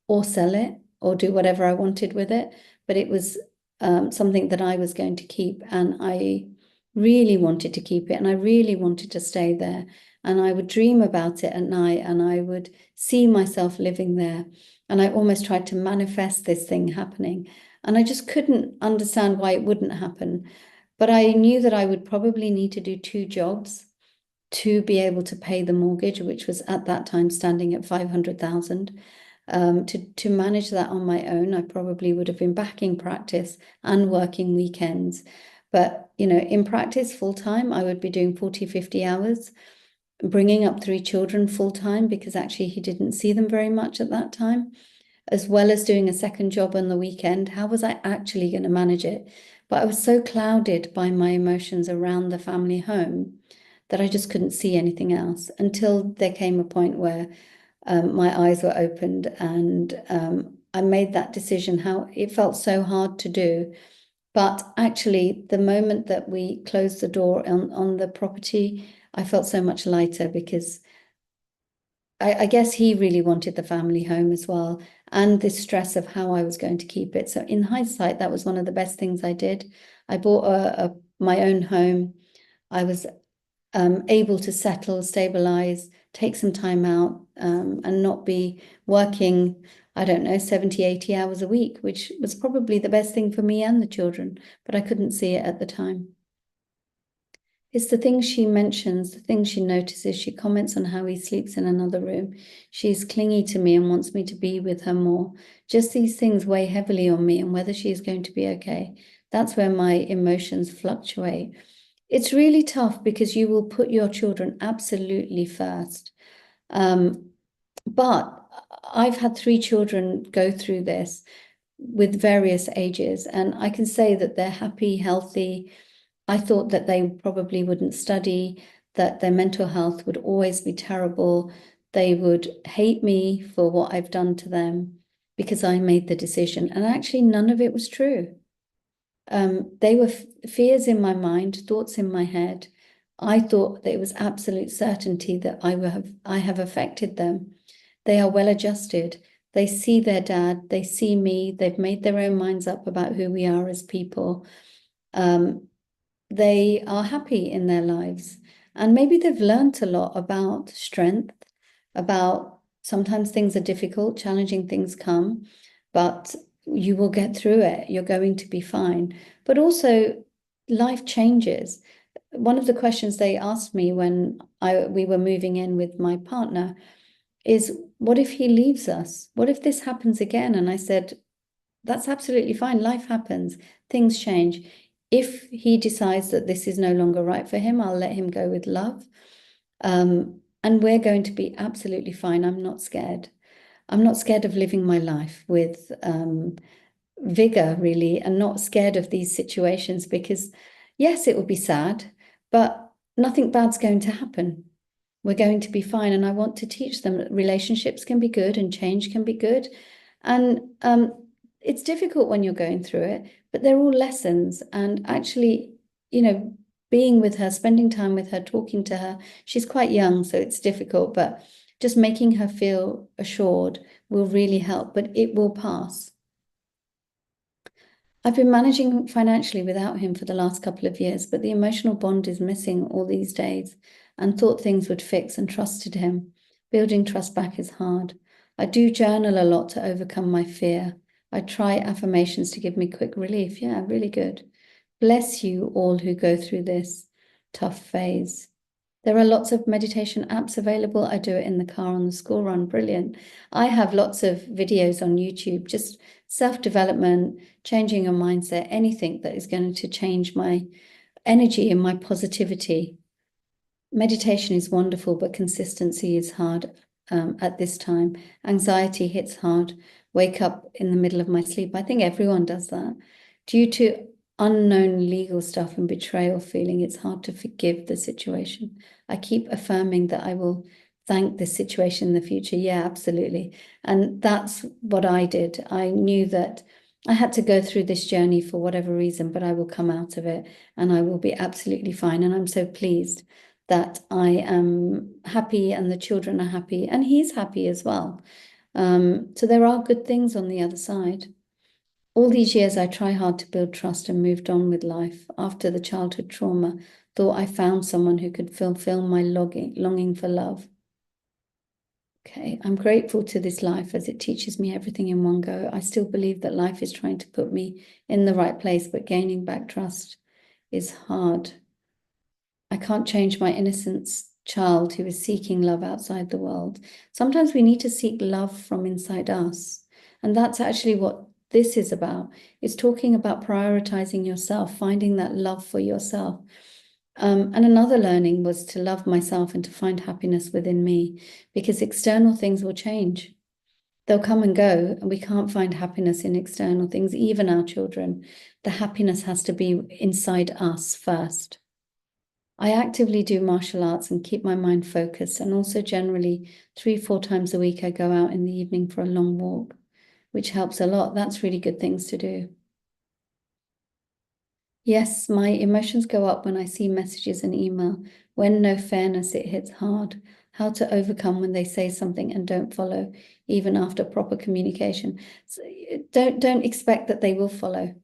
or sell it or do whatever I wanted with it. But it was something that I was going to keep, and I really wanted to keep it, and I really wanted to stay there. And I would dream about it at night, and I would see myself living there. And I almost tried to manifest this thing happening. And I just couldn't understand why it wouldn't happen. But I knew that I would probably need to do 2 jobs to be able to pay the mortgage, which was at that time standing at 500,000. To manage that on my own, I probably would have been back in practice and working weekends. But, in practice full time, I would be doing 40, 50 hours, bringing up 3 children full time, because actually he didn't see them very much at that time, as well as doing a second job on the weekend. How was I actually going to manage it? But I was so clouded by my emotions around the family home that I just couldn't see anything else, until there came a point where my eyes were opened, and I made that decision. How it felt so hard to do. But actually, the moment that we closed the door on the property, I felt so much lighter, because I guess he really wanted the family home as well, and this stress of how I was going to keep it. So in hindsight, that was one of the best things I did. I bought my own home. I was able to settle, stabilize, take some time out, and not be working, I don't know, 70, 80 hours a week, which was probably the best thing for me and the children, but I couldn't see it at the time. It's the things she mentions, the things she notices. She comments on how he sleeps in another room. She's clingy to me and wants me to be with her more. Just these things weigh heavily on me, and whether she is going to be okay. That's where my emotions fluctuate. It's really tough, because you will put your children absolutely first. But I've had 3 children go through this. with various ages, and I can say that they're happy, healthy. I thought that they probably wouldn't study, that their mental health would always be terrible. They would hate me for what I've done to them because I made the decision. And actually, none of it was true. They were fears in my mind, thoughts in my head. I thought that it was absolute certainty that I have affected them. They are well adjusted. They see their dad, they see me, they've made their own minds up about who we are as people. They are happy in their lives. And maybe they've learned a lot about strength, about sometimes things are difficult, challenging things come, but you will get through it. You're going to be fine. But also, life changes. One of the questions they asked me when we were moving in with my partner is, what if he leaves us? What if this happens again? And I said, that's absolutely fine. Life happens, things change. If he decides that this is no longer right for him, I'll let him go with love. And we're going to be absolutely fine. I'm not scared. I'm not scared of living my life with vigor, really, and not scared of these situations because, yes, it will be sad, but nothing bad's going to happen. We're going to be fine. And I want to teach them that relationships can be good and change can be good. And it's difficult when you're going through it, but they're all lessons. And actually, being with her, spending time with her, talking to her, she's quite young, so it's difficult, but just making her feel assured will really help, but it will pass. I've been managing financially without him for the last couple of years, but the emotional bond is missing all these days, and thought things would fix and trusted him. Building trust back is hard. I do journal a lot to overcome my fear. I try affirmations to give me quick relief. Yeah, really good. Bless you all who go through this tough phase. There are lots of meditation apps available. I do it in the car on the school run. Brilliant. I have lots of videos on YouTube, just self-development, changing your mindset, anything that is going to change my energy and my positivity. Meditation is wonderful, but consistency is hard at this time. Anxiety hits hard. Wake up in the middle of my sleep. I think everyone does that. Due to unknown legal stuff and betrayal feeling, it's hard to forgive the situation. I keep affirming that I will thank this situation in the future. Yeah, absolutely. And that's what I did. I knew that I had to go through this journey for whatever reason, but I will come out of it and I will be absolutely fine. And I'm so pleased that I am happy and the children are happy and he's happy as well. So there are good things on the other side. All these years, I try hard to build trust and moved on with life. After the childhood trauma, thought I found someone who could fulfill my longing for love. Okay, I'm grateful to this life as it teaches me everything in one go. I still believe that life is trying to put me in the right place, but gaining back trust is hard. I can't change my innocence child who is seeking love outside the world. Sometimes we need to seek love from inside us. And that's actually what this is about. It's talking about prioritizing yourself, finding that love for yourself. And another learning was to love myself and to find happiness within me, because external things will change. They'll come and go, and we can't find happiness in external things, even our children. The happiness has to be inside us first. I actively do martial arts and keep my mind focused, and also generally 3-4 times a week I go out in the evening for a long walk, which helps a lot. That's really good things to do. Yes, my emotions go up when I see messages and email. When no fairness, it hits hard. How to overcome when they say something and don't follow, even after proper communication. So don't expect that they will follow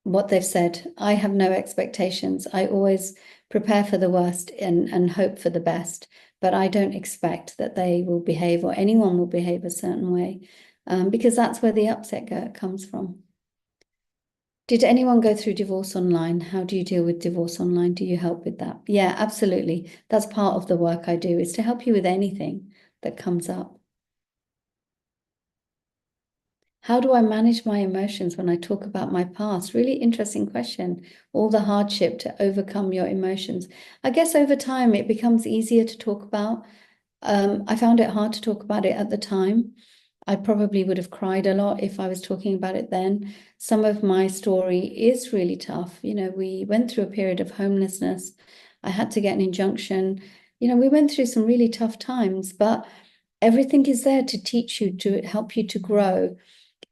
what they've said. I have no expectations. I always prepare for the worst and hope for the best, but I don't expect that they will behave or anyone will behave a certain way, because that's where the upset comes from. Did anyone go through divorce online? How do you deal with divorce online? Do you help with that? Yeah, absolutely. That's part of the work I do, is to help you with anything that comes up. How do I manage my emotions when I talk about my past? Really interesting question. All the hardship to overcome your emotions. I guess over time it becomes easier to talk about. I found it hard to talk about it at the time. I probably would have cried a lot if I was talking about it then. Some of my story is really tough. You know, we went through a period of homelessness. I had to get an injunction. You know, we went through some really tough times, but everything is there to teach you, to help you to grow.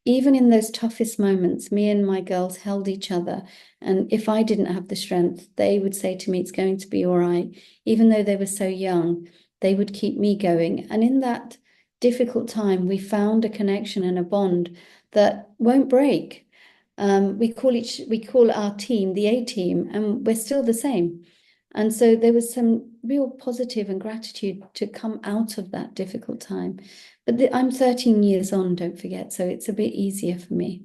Even in those toughest moments, me and my girls held each other. And if I didn't have the strength, they would say to me, it's going to be all right. Even though they were so young, they would keep me going. And in that difficult time, we found a connection and a bond that won't break. We call our team the A team, and we're still the same. And so there was some real positive and gratitude to come out of that difficult time. But I'm 13 years on, don't forget, so it's a bit easier for me.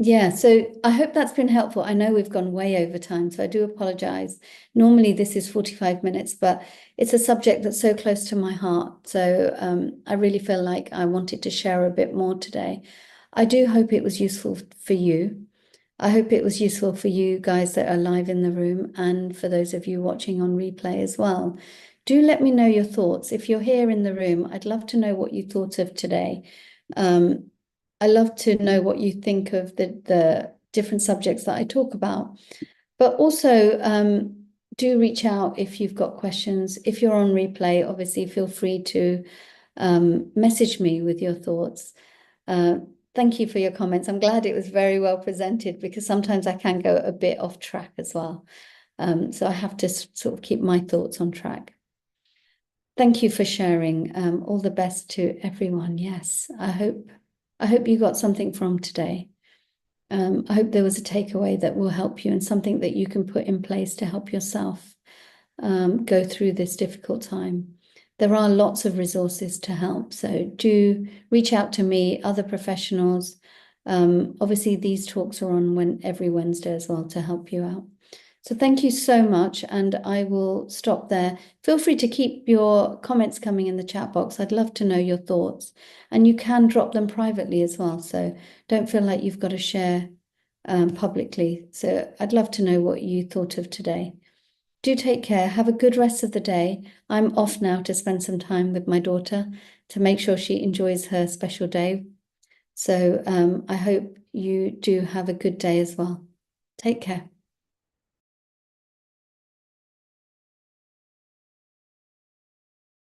Yeah, so I hope that's been helpful. I know we've gone way over time, so I do apologize. Normally this is 45 minutes, but it's a subject that's so close to my heart. So I really feel like I wanted to share a bit more today. I do hope it was useful for you. I hope it was useful for you guys that are live in the room and for those of you watching on replay as well. Do let me know your thoughts. If you're here in the room, I'd love to know what you thought of today. I love to know what you think of the different subjects that I talk about. But also, do reach out if you've got questions. If you're on replay, obviously feel free to message me with your thoughts. Thank you for your comments. I'm glad it was very well presented because sometimes I can go a bit off track as well. So I have to sort of keep my thoughts on track. Thank you for sharing. All the best to everyone. Yes, I hope you got something from today. I hope there was a takeaway that will help you and something that you can put in place to help yourself go through this difficult time. There are lots of resources to help, so do reach out to me, other professionals. Obviously, these talks are on every Wednesday as well to help you out. So thank you so much, and I will stop there. Feel free to keep your comments coming in the chat box. I'd love to know your thoughts, and you can drop them privately as well. So don't feel like you've got to share publicly. So I'd love to know what you thought of today. Do take care. Have a good rest of the day. I'm off now to spend some time with my daughter to make sure she enjoys her special day. So I hope you do have a good day as well. Take care.